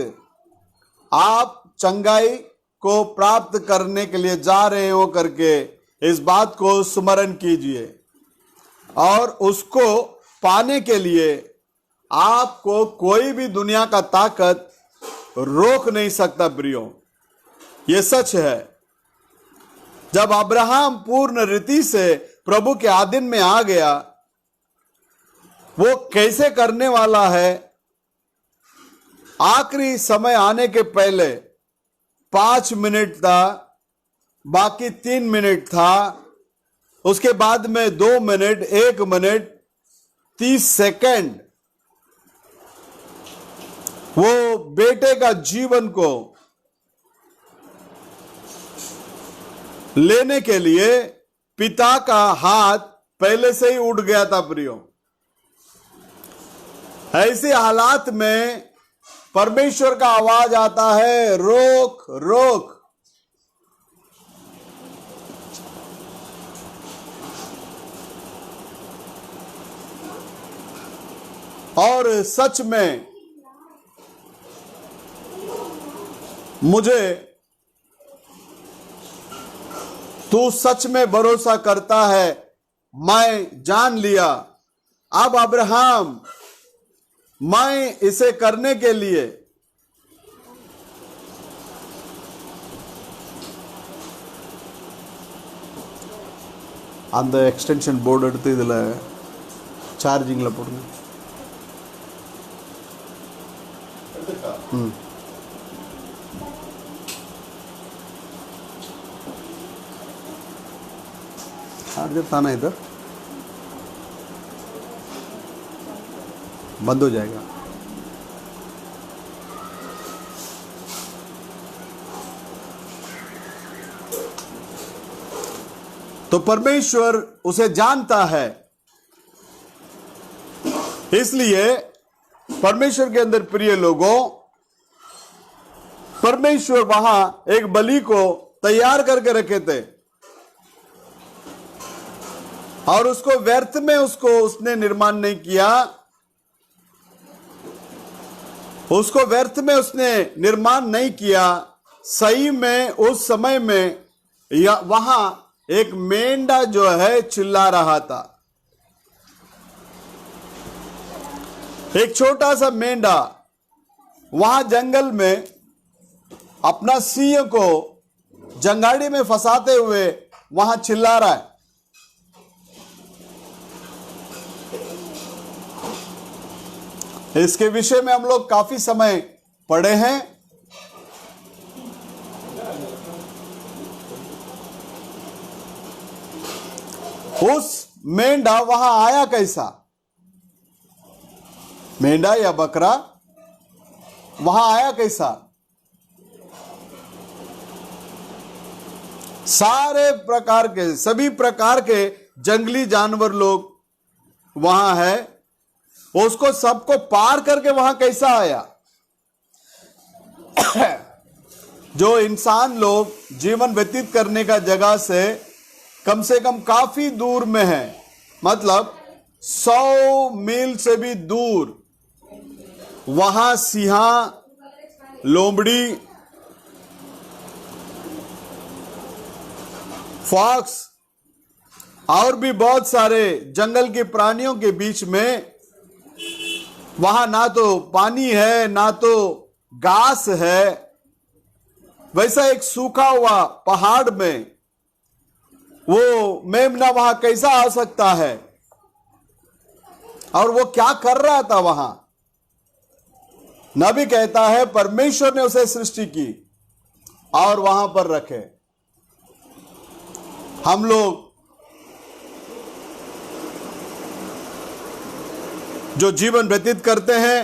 आप चंगाई को प्राप्त करने के लिए जा रहे हो करके इस बात को स्मरण कीजिए, और उसको पाने के लिए आपको कोई भी दुनिया का ताकत रोक नहीं सकता प्रियो। ये सच है। जब अब्राहम पूर्ण रीति से प्रभु के आधीन में आ गया, वो कैसे करने वाला है, आखिरी समय आने के पहले 5 मिनट था, बाकी 3 मिनट था, उसके बाद में 2 मिनट, 1 मिनट 30 सेकंड वो बेटे का जीवन को लेने के लिए पिता का हाथ पहले से ही उठ गया था प्रियो। ऐसे हालात में परमेश्वर का आवाज आता है, रोक रोक। और सच में मुझे तू सच में भरोसा करता है, मैं जान लिया अब अब्राहम मैं इसे करने के लिए அந்த எக்ஸ்டென்ஷன் போர்டு எடுத்து இதுல சார்ஜிங்ல போடுங்க. चार्जर था ना इधर, बंद हो जाएगा. तो परमेश्वर उसे जानता है, इसलिए परमेश्वर के अंदर प्रिय लोगों, परमेश्वर वहां एक बलि को तैयार करके रखे थे और उसको व्यर्थ में उसने निर्माण नहीं किया, उसको व्यर्थ में उसने निर्माण नहीं किया. सही में उस समय में वहां एक मेंढा जो है चिल्ला रहा था. एक छोटा सा मेंढा वहां जंगल में अपना सिंह को जंगाड़ी में फंसाते हुए वहां चिल्ला रहा है. इसके विषय में हम लोग काफी समय पढ़े हैं. उस मेंढा वहां आया कैसा, मेंढा या बकरा वहां आया कैसा? सारे प्रकार के, सभी प्रकार के जंगली जानवर लोग वहां है, उसको सबको पार करके वहां कैसा आया? जो इंसान लोग जीवन व्यतीत करने का जगह से कम काफी दूर में है, मतलब 100 मील से भी दूर, वहां सिंहा, लोमड़ी, फॉक्स और भी बहुत सारे जंगल के प्राणियों के बीच में, वहां ना तो पानी है ना तो घास है, वैसा एक सूखा हुआ पहाड़ में वो मेमना वहां कैसा आ सकता है? और वो क्या कर रहा था वहां? नबी कहता है परमेश्वर ने उसे सृष्टि की और वहां पर रखे. हम लोग जो जीवन व्यतीत करते हैं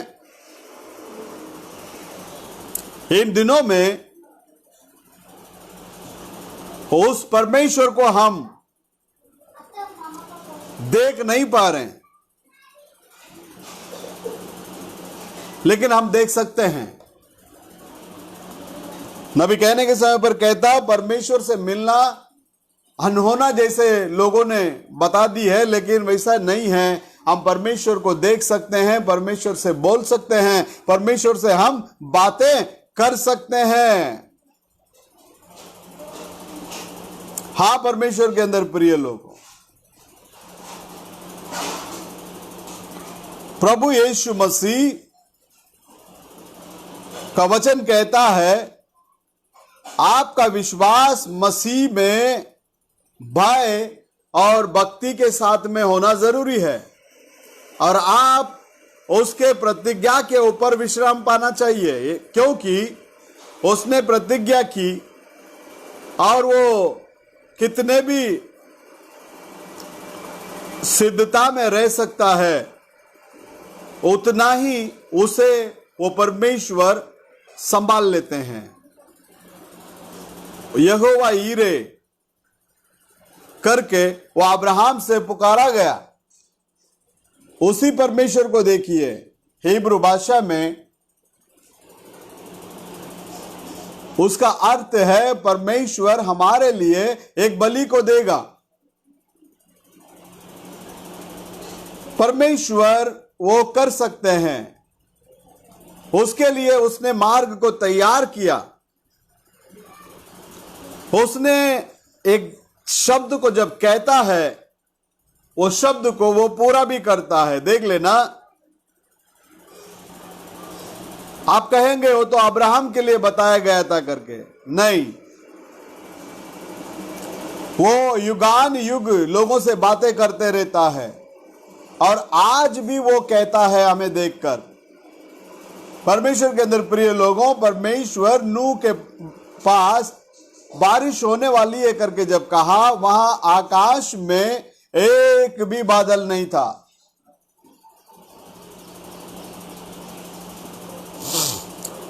इन दिनों में, उस परमेश्वर को हम देख नहीं पा रहे हैं, लेकिन हम देख सकते हैं। नबी कहने के समय पर कहता, परमेश्वर से मिलना अनहोना जैसे लोगों ने बता दी है, लेकिन वैसा नहीं है। हम परमेश्वर को देख सकते हैं, परमेश्वर से बोल सकते हैं, परमेश्वर से हम बातें कर सकते हैं। हाँ परमेश्वर के अंदर प्रिय लोगों, प्रभु यीशु मसीह का वचन कहता है, आपका विश्वास मसीह में भय और भक्ति के साथ में होना जरूरी है, और आप उसके प्रतिज्ञा के ऊपर विश्राम पाना चाहिए, क्योंकि उसने प्रतिज्ञा की और वो कितने भी सिद्धता में रह सकता है, उतना ही उसे वो परमेश्वर संभाल लेते हैं। यहोवा ईरे करके वो अब्राहम से पुकारा गया, उसी परमेश्वर को देखिए। हिब्रू भाषा में उसका अर्थ है परमेश्वर हमारे लिए एक बलि को देगा। परमेश्वर वो कर सकते हैं, उसके लिए उसने मार्ग को तैयार किया। उसने एक शब्द को जब कहता है, वो शब्द को वो पूरा भी करता है। देख लेना, आप कहेंगे वो तो अब्राहम के लिए बताया गया था करके, नहीं, वो युगान युग लोगों से बातें करते रहता है, और आज भी वो कहता है हमें देखकर। परमेश्वर के अंदर प्रिय लोगों, परमेश्वर नूह के पास बारिश होने वाली है करके जब कहा, वहां आकाश में एक भी बादल नहीं था।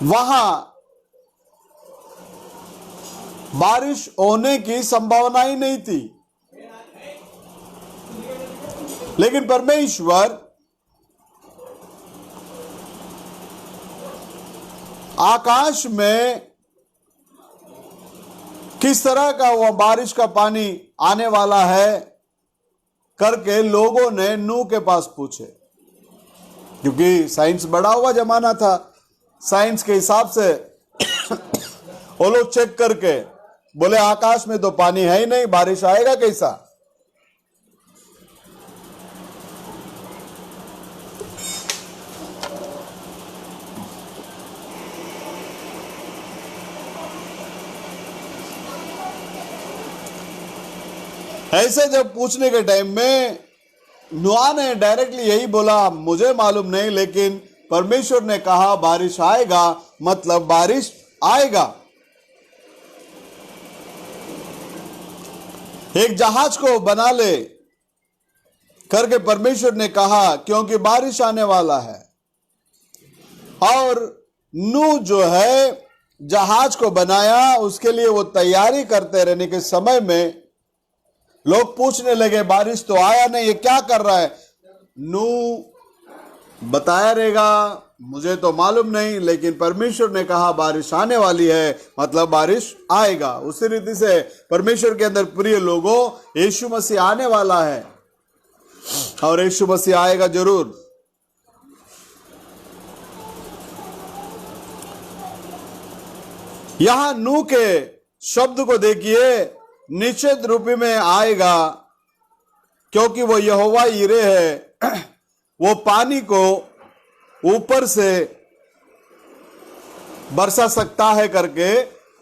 वहां बारिश होने की संभावना ही नहीं थी, लेकिन परमेश्वर आकाश में किस तरह का वह बारिश का पानी आने वाला है करके लोगों ने नूह के पास पूछे, क्योंकि साइंस बढ़ा हुआ जमाना था। साइंस के हिसाब से वो लोग चेक करके बोले, आकाश में तो पानी है ही नहीं, बारिश आएगा कैसा। ऐसे जब पूछने के टाइम में नूह ने डायरेक्टली यही बोला, मुझे मालूम नहीं, लेकिन परमेश्वर ने कहा बारिश आएगा, मतलब बारिश आएगा। एक जहाज को बना ले करके परमेश्वर ने कहा, क्योंकि बारिश आने वाला है। और नूह जो है जहाज को बनाया, उसके लिए वो तैयारी करते रहने के समय में लोग पूछने लगे, बारिश तो आया नहीं, ये क्या कर रहा है। नूह बताया रहेगा, मुझे तो मालूम नहीं, लेकिन परमेश्वर ने कहा बारिश आने वाली है, मतलब बारिश आएगा। उसी रीति से परमेश्वर के अंदर प्रिय लोगों, यीशु मसीह आने वाला है, और यीशु मसीह आएगा जरूर। यहां नूह के शब्द को देखिए, निश्चित रूप में आएगा, क्योंकि वो यहोवा यीरे है, वो पानी को ऊपर से बरसा सकता है करके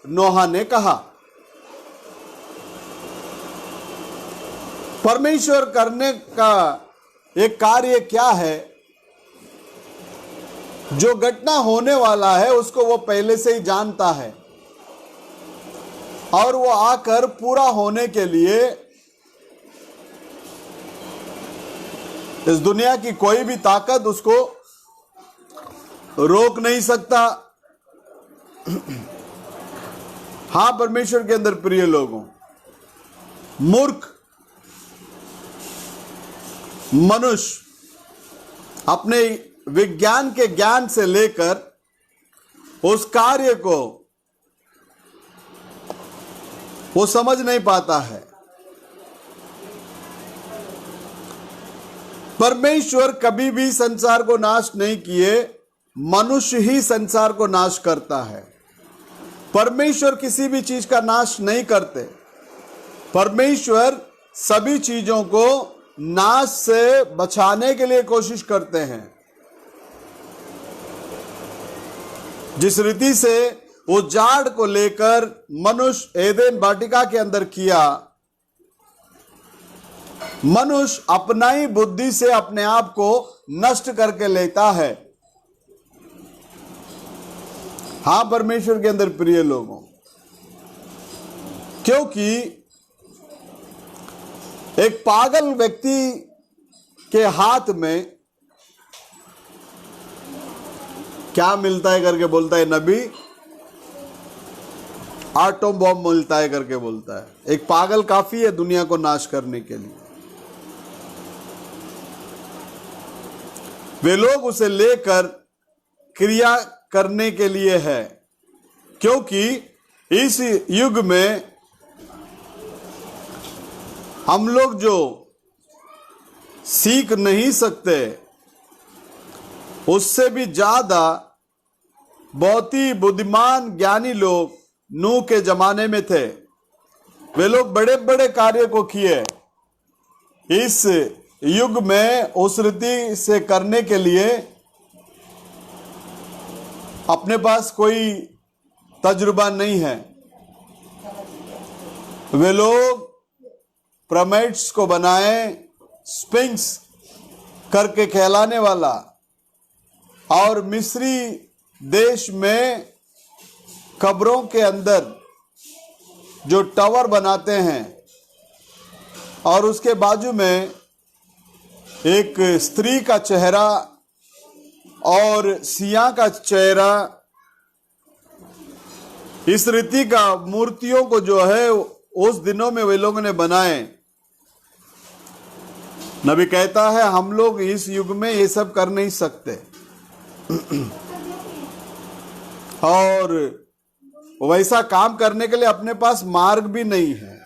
नोहा ने कहा। परमेश्वर करने का एक कार्य क्या है, जो घटना होने वाला है उसको वो पहले से ही जानता है, और वो आकर पूरा होने के लिए इस दुनिया की कोई भी ताकत उसको रोक नहीं सकता। हां परमेश्वर के अंदर प्रिय लोगों, मूर्ख मनुष्य अपने विज्ञान के ज्ञान से लेकर उस कार्य को वो समझ नहीं पाता है। परमेश्वर कभी भी संसार को नाश नहीं किए, मनुष्य ही संसार को नाश करता है। परमेश्वर किसी भी चीज का नाश नहीं करते। परमेश्वर सभी चीजों को नाश से बचाने के लिए कोशिश करते हैं। जिस रीति से वो जाड़ को लेकर मनुष्य एदेन वाटिका के अंदर किया, मनुष्य अपना ही बुद्धि से अपने आप को नष्ट करके लेता है। हां परमेश्वर के अंदर प्रिय लोगों, क्योंकि एक पागल व्यक्ति के हाथ में क्या मिलता है करके बोलता है नबी, आटम बॉम्ब मिलता है करके बोलता है। एक पागल काफी है दुनिया को नाश करने के लिए। वे लोग उसे लेकर क्रिया करने के लिए है, क्योंकि इस युग में हम लोग जो सीख नहीं सकते, उससे भी ज्यादा बहुत ही बुद्धिमान ज्ञानी लोग नूह के जमाने में थे। वे लोग बड़े बड़े कार्य को किए। इस युग में उस रीति से करने के लिए अपने पास कोई तजुर्बा नहीं है। वे लोग पिरामिड्स को बनाए, स्फिंक्स करके कहलाने वाला, और मिस्री देश में कब्रों के अंदर जो टावर बनाते हैं और उसके बाजू में एक स्त्री का चेहरा और सिया का चेहरा, इस रीति का मूर्तियों को जो है उस दिनों में वे लोगों ने बनाए। नबी कहता है हम लोग इस युग में ये सब कर नहीं सकते और वैसा काम करने के लिए अपने पास मार्ग भी नहीं है।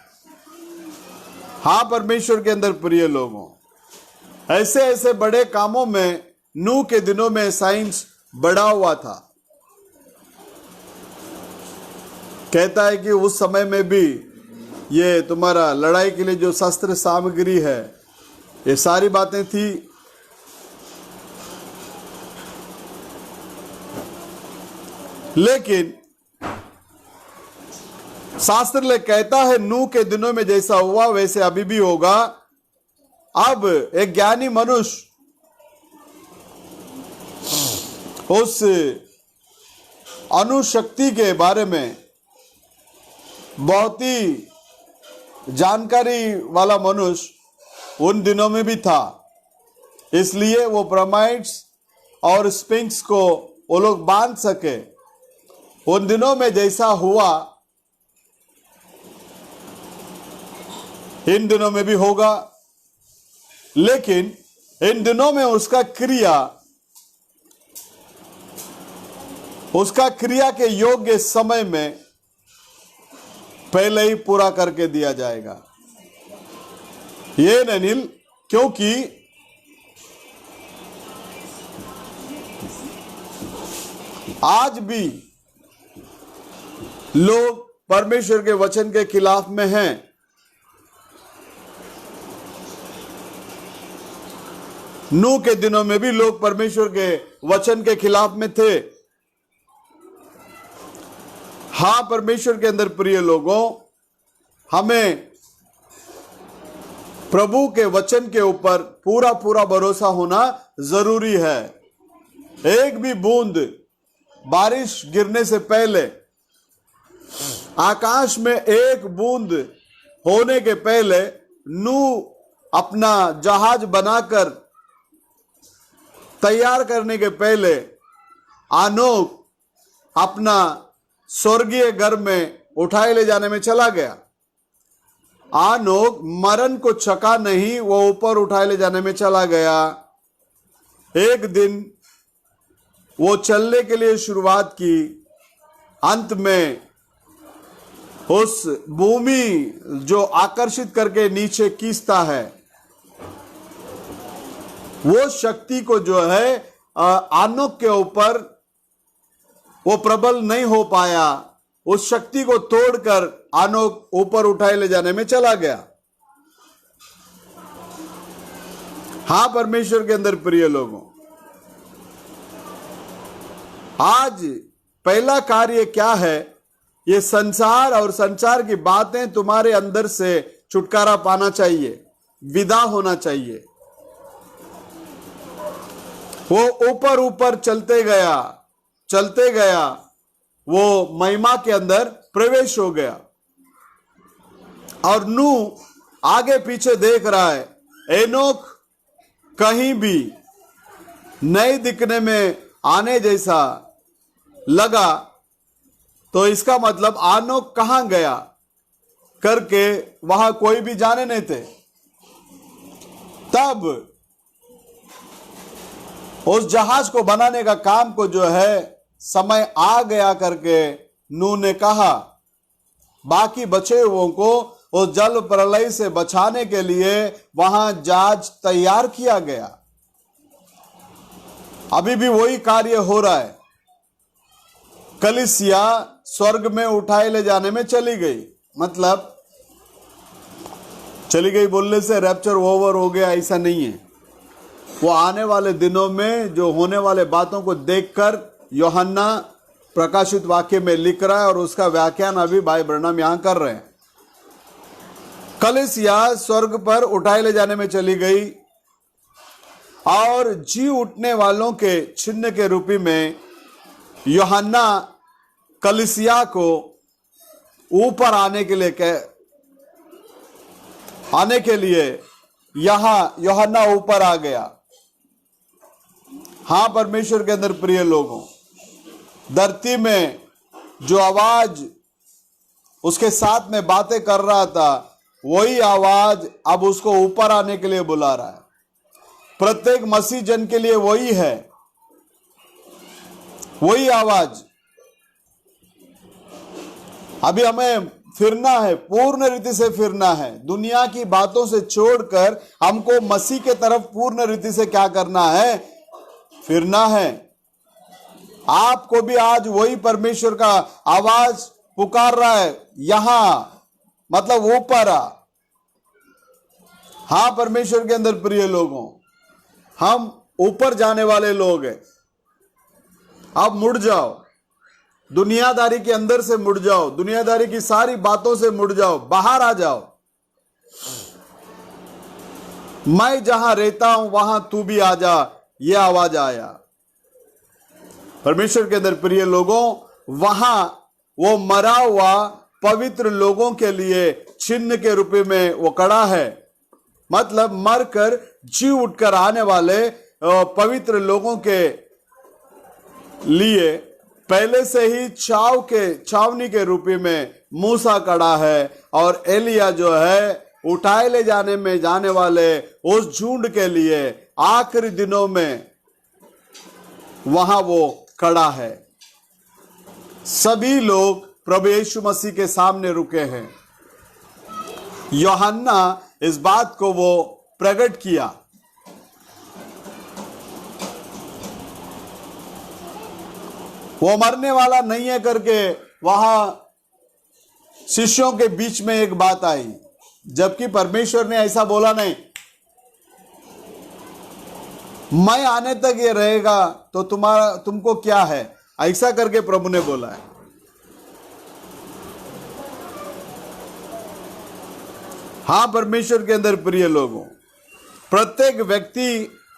हां परमेश्वर के अंदर प्रिय लोगों, ऐसे ऐसे बड़े कामों में नूह के दिनों में साइंस बढ़ा हुआ था। कहता है कि उस समय में भी ये तुम्हारा लड़ाई के लिए जो शस्त्र सामग्री है, ये सारी बातें थी। लेकिन शास्त्र कहता है नूह के दिनों में जैसा हुआ वैसे अभी भी होगा। अब एक ज्ञानी मनुष्य उस अणुशक्ति के बारे में बहुत ही जानकारी वाला मनुष्य उन दिनों में भी था, इसलिए वो पिरामिड्स और स्फिंक्स को वो लोग बांध सके। उन दिनों में जैसा हुआ इन दिनों में भी होगा, लेकिन इन दिनों में उसका क्रिया के योग्य समय में पहले ही पूरा करके दिया जाएगा। ये अनिल, क्योंकि आज भी लोग परमेश्वर के वचन के खिलाफ में हैं। नूह के दिनों में भी लोग परमेश्वर के वचन के खिलाफ में थे। हां परमेश्वर के अंदर प्रिय लोगों, हमें प्रभु के वचन के ऊपर पूरा पूरा भरोसा होना जरूरी है। एक भी बूंद बारिश गिरने से पहले, आकाश में एक बूंद होने के पहले नूह अपना जहाज बनाकर तैयार करने के पहले आनोक अपना स्वर्गीय घर में उठाए ले जाने में चला गया। आनोक मरण को चका नहीं, वो ऊपर उठाए ले जाने में चला गया। एक दिन वो चलने के लिए शुरुआत की, अंत में उस भूमि जो आकर्षित करके नीचे खींचता है, वो शक्ति को जो है आनोक के ऊपर वो प्रबल नहीं हो पाया। उस शक्ति को तोड़कर आनोक ऊपर उठाए ले जाने में चला गया। हां परमेश्वर के अंदर प्रिय लोगों, आज पहला कार्य क्या है? ये संसार और संसार की बातें तुम्हारे अंदर से छुटकारा पाना चाहिए, विदा होना चाहिए। वो ऊपर ऊपर चलते गया, वो महिमा के अंदर प्रवेश हो गया। और नूह आगे पीछे देख रहा है। एनोक कहीं भी नहीं दिखने में आने जैसा लगा, तो इसका मतलब आनोक कहां गया करके वहां कोई भी जाने नहीं थे। तब उस जहाज को बनाने का काम को जो है समय आ गया करके नूह ने कहा। बाकी बचे हुओं को उस जल प्रलय से बचाने के लिए वहां जहाज तैयार किया गया। अभी भी वही कार्य हो रहा है। कलीसिया स्वर्ग में उठाए ले जाने में चली गई, मतलब चली गई बोलने से रैप्चर ओवर हो गया ऐसा नहीं है। वो आने वाले दिनों में जो होने वाले बातों को देखकर यूहन्ना प्रकाशित वाक्य में लिख रहा है और उसका व्याख्यान अभी भाई ब्रनम यहां कर रहे हैं। कलीसिया स्वर्ग पर उठाए ले जाने में चली गई और जी उठने वालों के चिन्ह के रूप में यूहन्ना कलीसिया को ऊपर आने के लिए यहां यूहन्ना ऊपर आ गया। हां परमेश्वर के अंदर प्रिय लोगों, धरती में जो आवाज उसके साथ में बातें कर रहा था, वही आवाज अब उसको ऊपर आने के लिए बुला रहा है। प्रत्येक मसीह जन के लिए वही है, वही आवाज। अभी हमें फिरना है, पूर्ण रीति से फिरना है। दुनिया की बातों से छोड़कर हमको मसीह के तरफ पूर्ण रीति से क्या करना है? फिरना है। आपको भी आज वही परमेश्वर का आवाज पुकार रहा है, यहां मतलब ऊपर आ। हां परमेश्वर के अंदर प्रिय लोगों, हम ऊपर जाने वाले लोग हैं। आप मुड़ जाओ, दुनियादारी के अंदर से मुड़ जाओ, दुनियादारी की सारी बातों से मुड़ जाओ, बाहर आ जाओ। मैं जहां रहता हूं वहां तू भी आ जा, यह आवाज आया परमेश्वर के अंदर प्रिय लोगों। वहां वो मरा हुआ पवित्र लोगों के लिए चिन्ह के रूप में वो खड़ा है, मतलब मरकर जी उठकर आने वाले पवित्र लोगों के लिए पहले से ही छावनी के रूप में मूसा खड़ा है, और एलिया जो है उठाए ले जाने वाले उस झुंड के लिए आखिरी दिनों में वहां वो खड़ा है। सभी लोग प्रभु यीशु मसीह के सामने रुके हैं। यूहन्ना इस बात को वो प्रकट किया। वो मरने वाला नहीं है करके वहां शिष्यों के बीच में एक बात आई, जबकि परमेश्वर ने ऐसा बोला नहीं। मैं आने तक ये रहेगा तो तुमको क्या है, ऐसा करके प्रभु ने बोला है। हां परमेश्वर के अंदर प्रिय लोगों, प्रत्येक व्यक्ति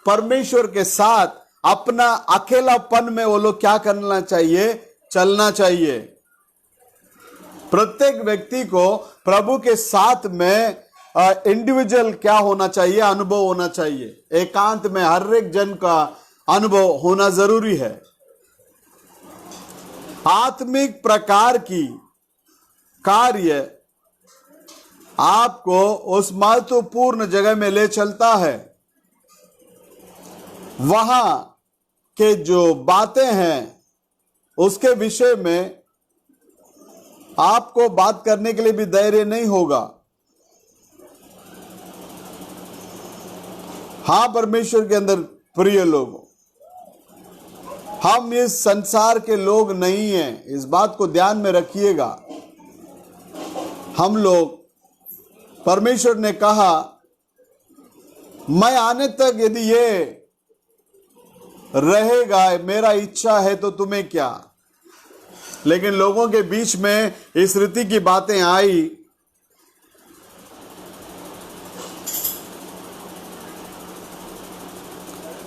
परमेश्वर के साथ अपना अकेलापन में वो लोग क्या करना चाहिए? चलना चाहिए। प्रत्येक व्यक्ति को प्रभु के साथ में इंडिविजुअल क्या होना चाहिए? अनुभव होना चाहिए। एकांत में हर एक जन का अनुभव होना जरूरी है। आत्मिक प्रकार की कार्य आपको उस महत्वपूर्ण जगह में ले चलता है। वहां के जो बातें हैं उसके विषय में आपको बात करने के लिए भी धैर्य नहीं होगा। हां परमेश्वर के अंदर प्रिय लोगों, हम इस संसार के लोग नहीं हैं, इस बात को ध्यान में रखिएगा। हम लोग, परमेश्वर ने कहा मैं आने तक यदि ये रहेगा, मेरा इच्छा है तो तुम्हें क्या। लेकिन लोगों के बीच में इस रीति की बातें आई,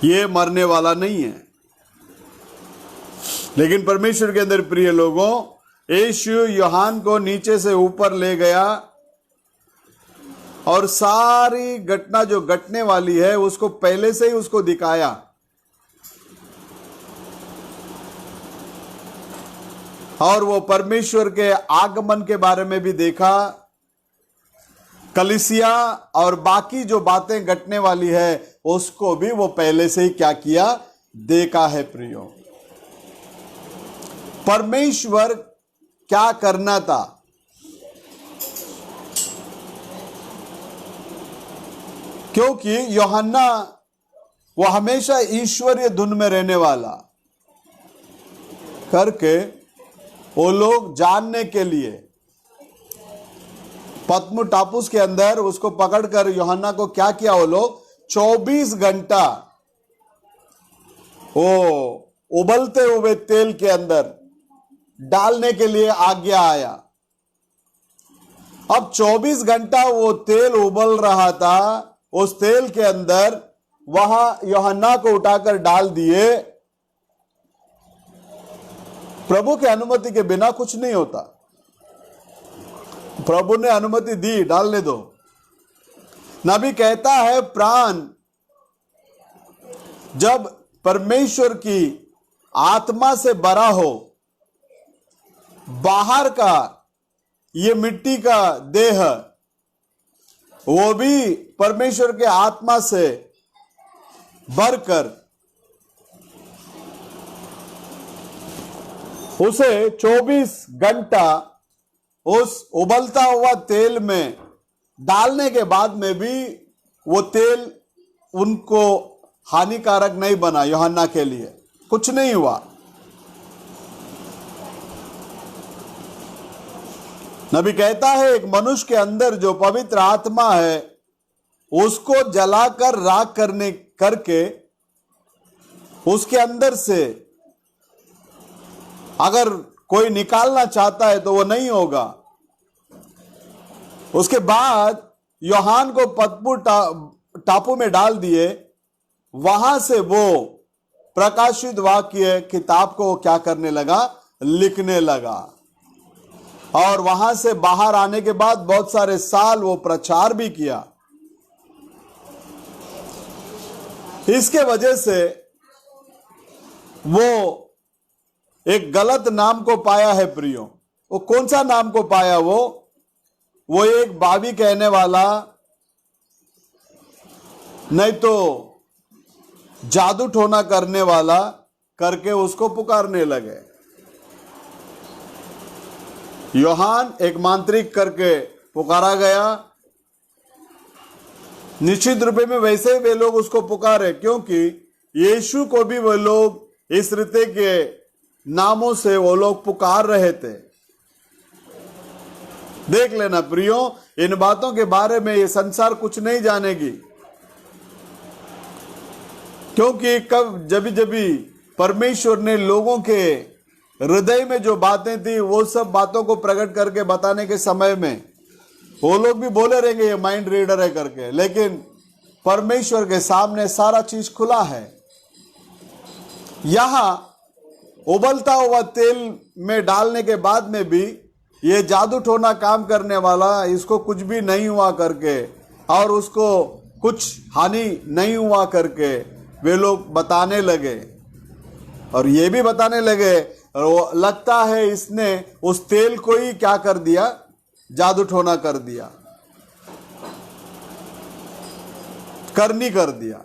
ये मरने वाला नहीं है। लेकिन परमेश्वर के अंदर प्रिय लोगों, यीशु यूहन्ना को नीचे से ऊपर ले गया और सारी घटना जो घटने वाली है उसको पहले से ही उसको दिखाया। और वो परमेश्वर के आगमन के बारे में भी देखा, कलीसिया और बाकी जो बातें घटने वाली है उसको भी वो पहले से ही क्या किया, देखा है। प्रियो, परमेश्वर क्या करना था, क्योंकि यूहन्ना वो हमेशा ईश्वरीय धुन में रहने वाला करके वो लोग जानने के लिए पतमु टापुस के अंदर उसको पकड़कर यूहन्ना को क्या किया, वो लोग 24 घंटा वो उबलते हुए तेल के अंदर डालने के लिए आज्ञा आया। अब 24 घंटा वो तेल उबल रहा था, उस तेल के अंदर वहां यूहन्ना को उठाकर डाल दिए। प्रभु की अनुमति के बिना कुछ नहीं होता। प्रभु ने अनुमति दी, डालने दो। नबी कहता है प्राण जब परमेश्वर की आत्मा से भरा हो, बाहर का ये मिट्टी का देह वो भी परमेश्वर के आत्मा से भरकर उसे 24 घंटा उस उबलता हुआ तेल में डालने के बाद में भी वो तेल उनको हानिकारक नहीं बना। यूहन्ना के लिए कुछ नहीं हुआ। नबी कहता है एक मनुष्य के अंदर जो पवित्र आत्मा है उसको जलाकर राख करके उसके अंदर से अगर कोई निकालना चाहता है तो वो नहीं होगा। उसके बाद यूहन्ना को पतमु टापू में डाल दिए। वहां से वो प्रकाशित वाक्य किताब को क्या करने लगा, लिखने लगा। और वहां से बाहर आने के बाद बहुत सारे साल वो प्रचार भी किया। इसके वजह से वो एक गलत नाम को पाया है। प्रियो, वो कौन सा नाम को पाया? वो एक बाबी कहने वाला, नहीं तो जादू टोना करने वाला करके उसको पुकारने लगे। यूहन्ना एक मांत्रिक करके पुकारा गया। निश्चित रूप में वैसे ही वे लोग उसको पुकारे, क्योंकि यीशु को भी वे लोग इस रीति के नामों से वो लोग पुकार रहे थे। देख लेना प्रियो, इन बातों के बारे में ये संसार कुछ नहीं जानेगी, क्योंकि जब परमेश्वर ने लोगों के हृदय में जो बातें थी वो सब बातों को प्रकट करके बताने के समय में वो लोग भी बोले रहेंगे ये माइंड रीडर है करके, लेकिन परमेश्वर के सामने सारा चीज खुला है। यहां उबलता हुआ तेल में डालने के बाद में भी ये जादू टोना काम करने वाला, इसको कुछ भी नहीं हुआ करके और उसको कुछ हानि नहीं हुआ करके वे लोग बताने लगे। और ये भी बताने लगे, और वो लगता है इसने उस तेल को ही क्या कर दिया, जादू टोना कर दिया। करनी कर दिया।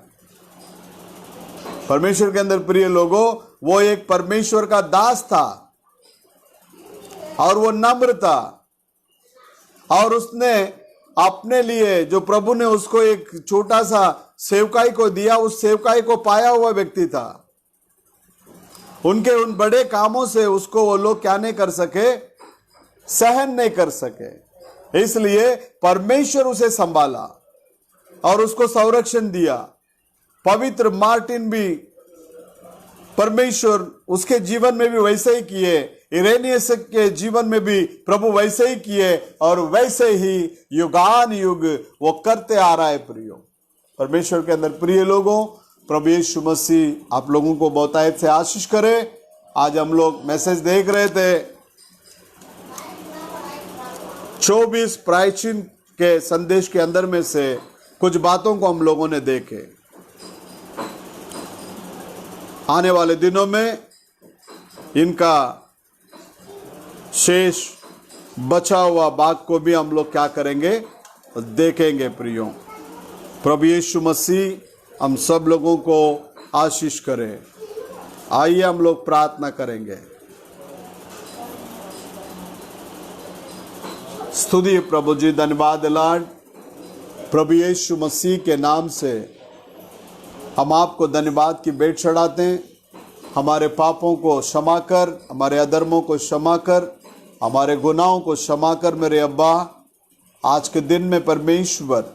परमेश्वर के अंदर प्रिय लोगों, वो एक परमेश्वर का दास था और वो नम्र था, और उसने अपने लिए जो प्रभु ने उसको एक छोटा सा सेवकाई को दिया, उस सेवकाई को पाया हुआ व्यक्ति था। उनके उन बड़े कामों से उसको वो लोग क्या नहीं कर सके, सहन नहीं कर सके। इसलिए परमेश्वर उसे संभाला और उसको संरक्षण दिया। पवित्र मार्टिन भी परमेश्वर उसके जीवन में भी वैसे ही किए, इरेनियस के जीवन में भी प्रभु वैसे ही किए, और वैसे ही युगान युग वो करते आ रहा है। प्रियो परमेश्वर के अंदर प्रिय लोगों, प्रभु यीशु मसीह आप लोगों को बहुतायत से आशीष करे। आज हम लोग मैसेज देख रहे थे 24 प्रायश्चित के संदेश के अंदर में से कुछ बातों को हम लोगों ने देखे। आने वाले दिनों में इनका शेष बचा हुआ भाग को भी हम लोग क्या करेंगे, देखेंगे। प्रियो प्रभु यीशु मसीह हम सब लोगों को आशीष करे। आइए हम लोग प्रार्थना करेंगे। स्तुति प्रभु जी, धन्यवाद लॉर्ड। प्रभु यीशु मसीह के नाम से हम आपको धन्यवाद की भेंट चढ़ाते हैं। हमारे पापों को क्षमा कर, हमारे अधर्मों को क्षमा कर, हमारे गुनाहों को क्षमा कर मेरे अब्बा। आज के दिन में परमेश्वर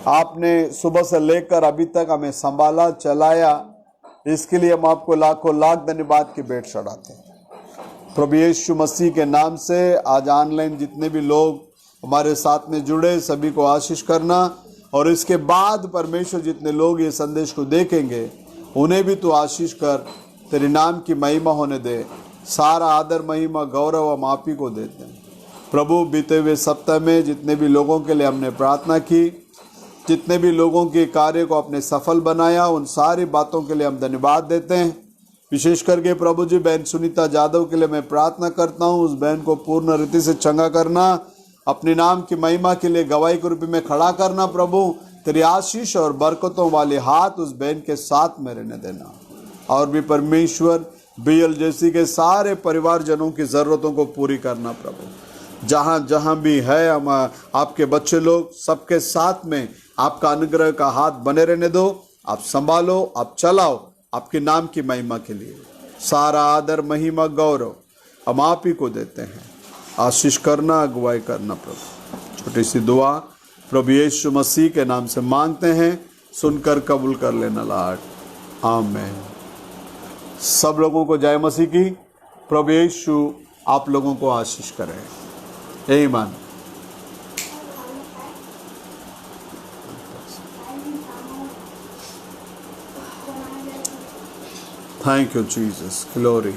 आपने सुबह से लेकर अभी तक हमें संभाला, चलाया, इसके लिए हम आपको लाखों लाख धन्यवाद की भेंट चढ़ाते हैं। प्रभु यीशु मसीह के नाम से आज ऑनलाइन जितने भी लोग हमारे साथ में जुड़े, सभी को आशीष करना, और इसके बाद परमेश्वर जितने लोग ये संदेश को देखेंगे उन्हें भी तू आशीष कर, तेरे नाम की महिमा होने दे। सारा आदर महिमा गौरव हम आप ही को देते हैं। प्रभु बीते हुए सप्ताह में जितने भी लोगों के लिए हमने प्रार्थना की, जितने भी लोगों के कार्य को आपने सफल बनाया, उन सारी बातों के लिए हम धन्यवाद देते हैं। विशेष करके प्रभु जी बहन सुनीता जादव के लिए मैं प्रार्थना करता हूँ, उस बहन को पूर्ण रीति से चंगा करना, अपने नाम की महिमा के लिए गवाही के रूप में खड़ा करना। प्रभु तेरी आशीष और बरकतों वाले हाथ उस बहन के साथ में रहने देना, और भी परमेश्वर बीएल जैसी के सारे परिवारजनों की ज़रूरतों को पूरी करना। प्रभु जहाँ जहाँ भी है हम आपके बच्चे लोग, सबके साथ में आपका अनुग्रह का हाथ बने रहने दो। आप संभालो, आप चलाओ, आपके नाम की महिमा के लिए सारा आदर महिमा गौरव हम आप ही को देते हैं। आशीष करना, अगुवाई करना। प्रभु छोटी सी दुआ प्रभु यीशु मसीह के नाम से मांगते हैं, सुनकर कबूल कर लेना लॉर्ड, आमीन। सब लोगों को जय मसीह की। प्रभु यीशु आप लोगों को आशीष करें। आमीन। Thank you, Jesus. Glory.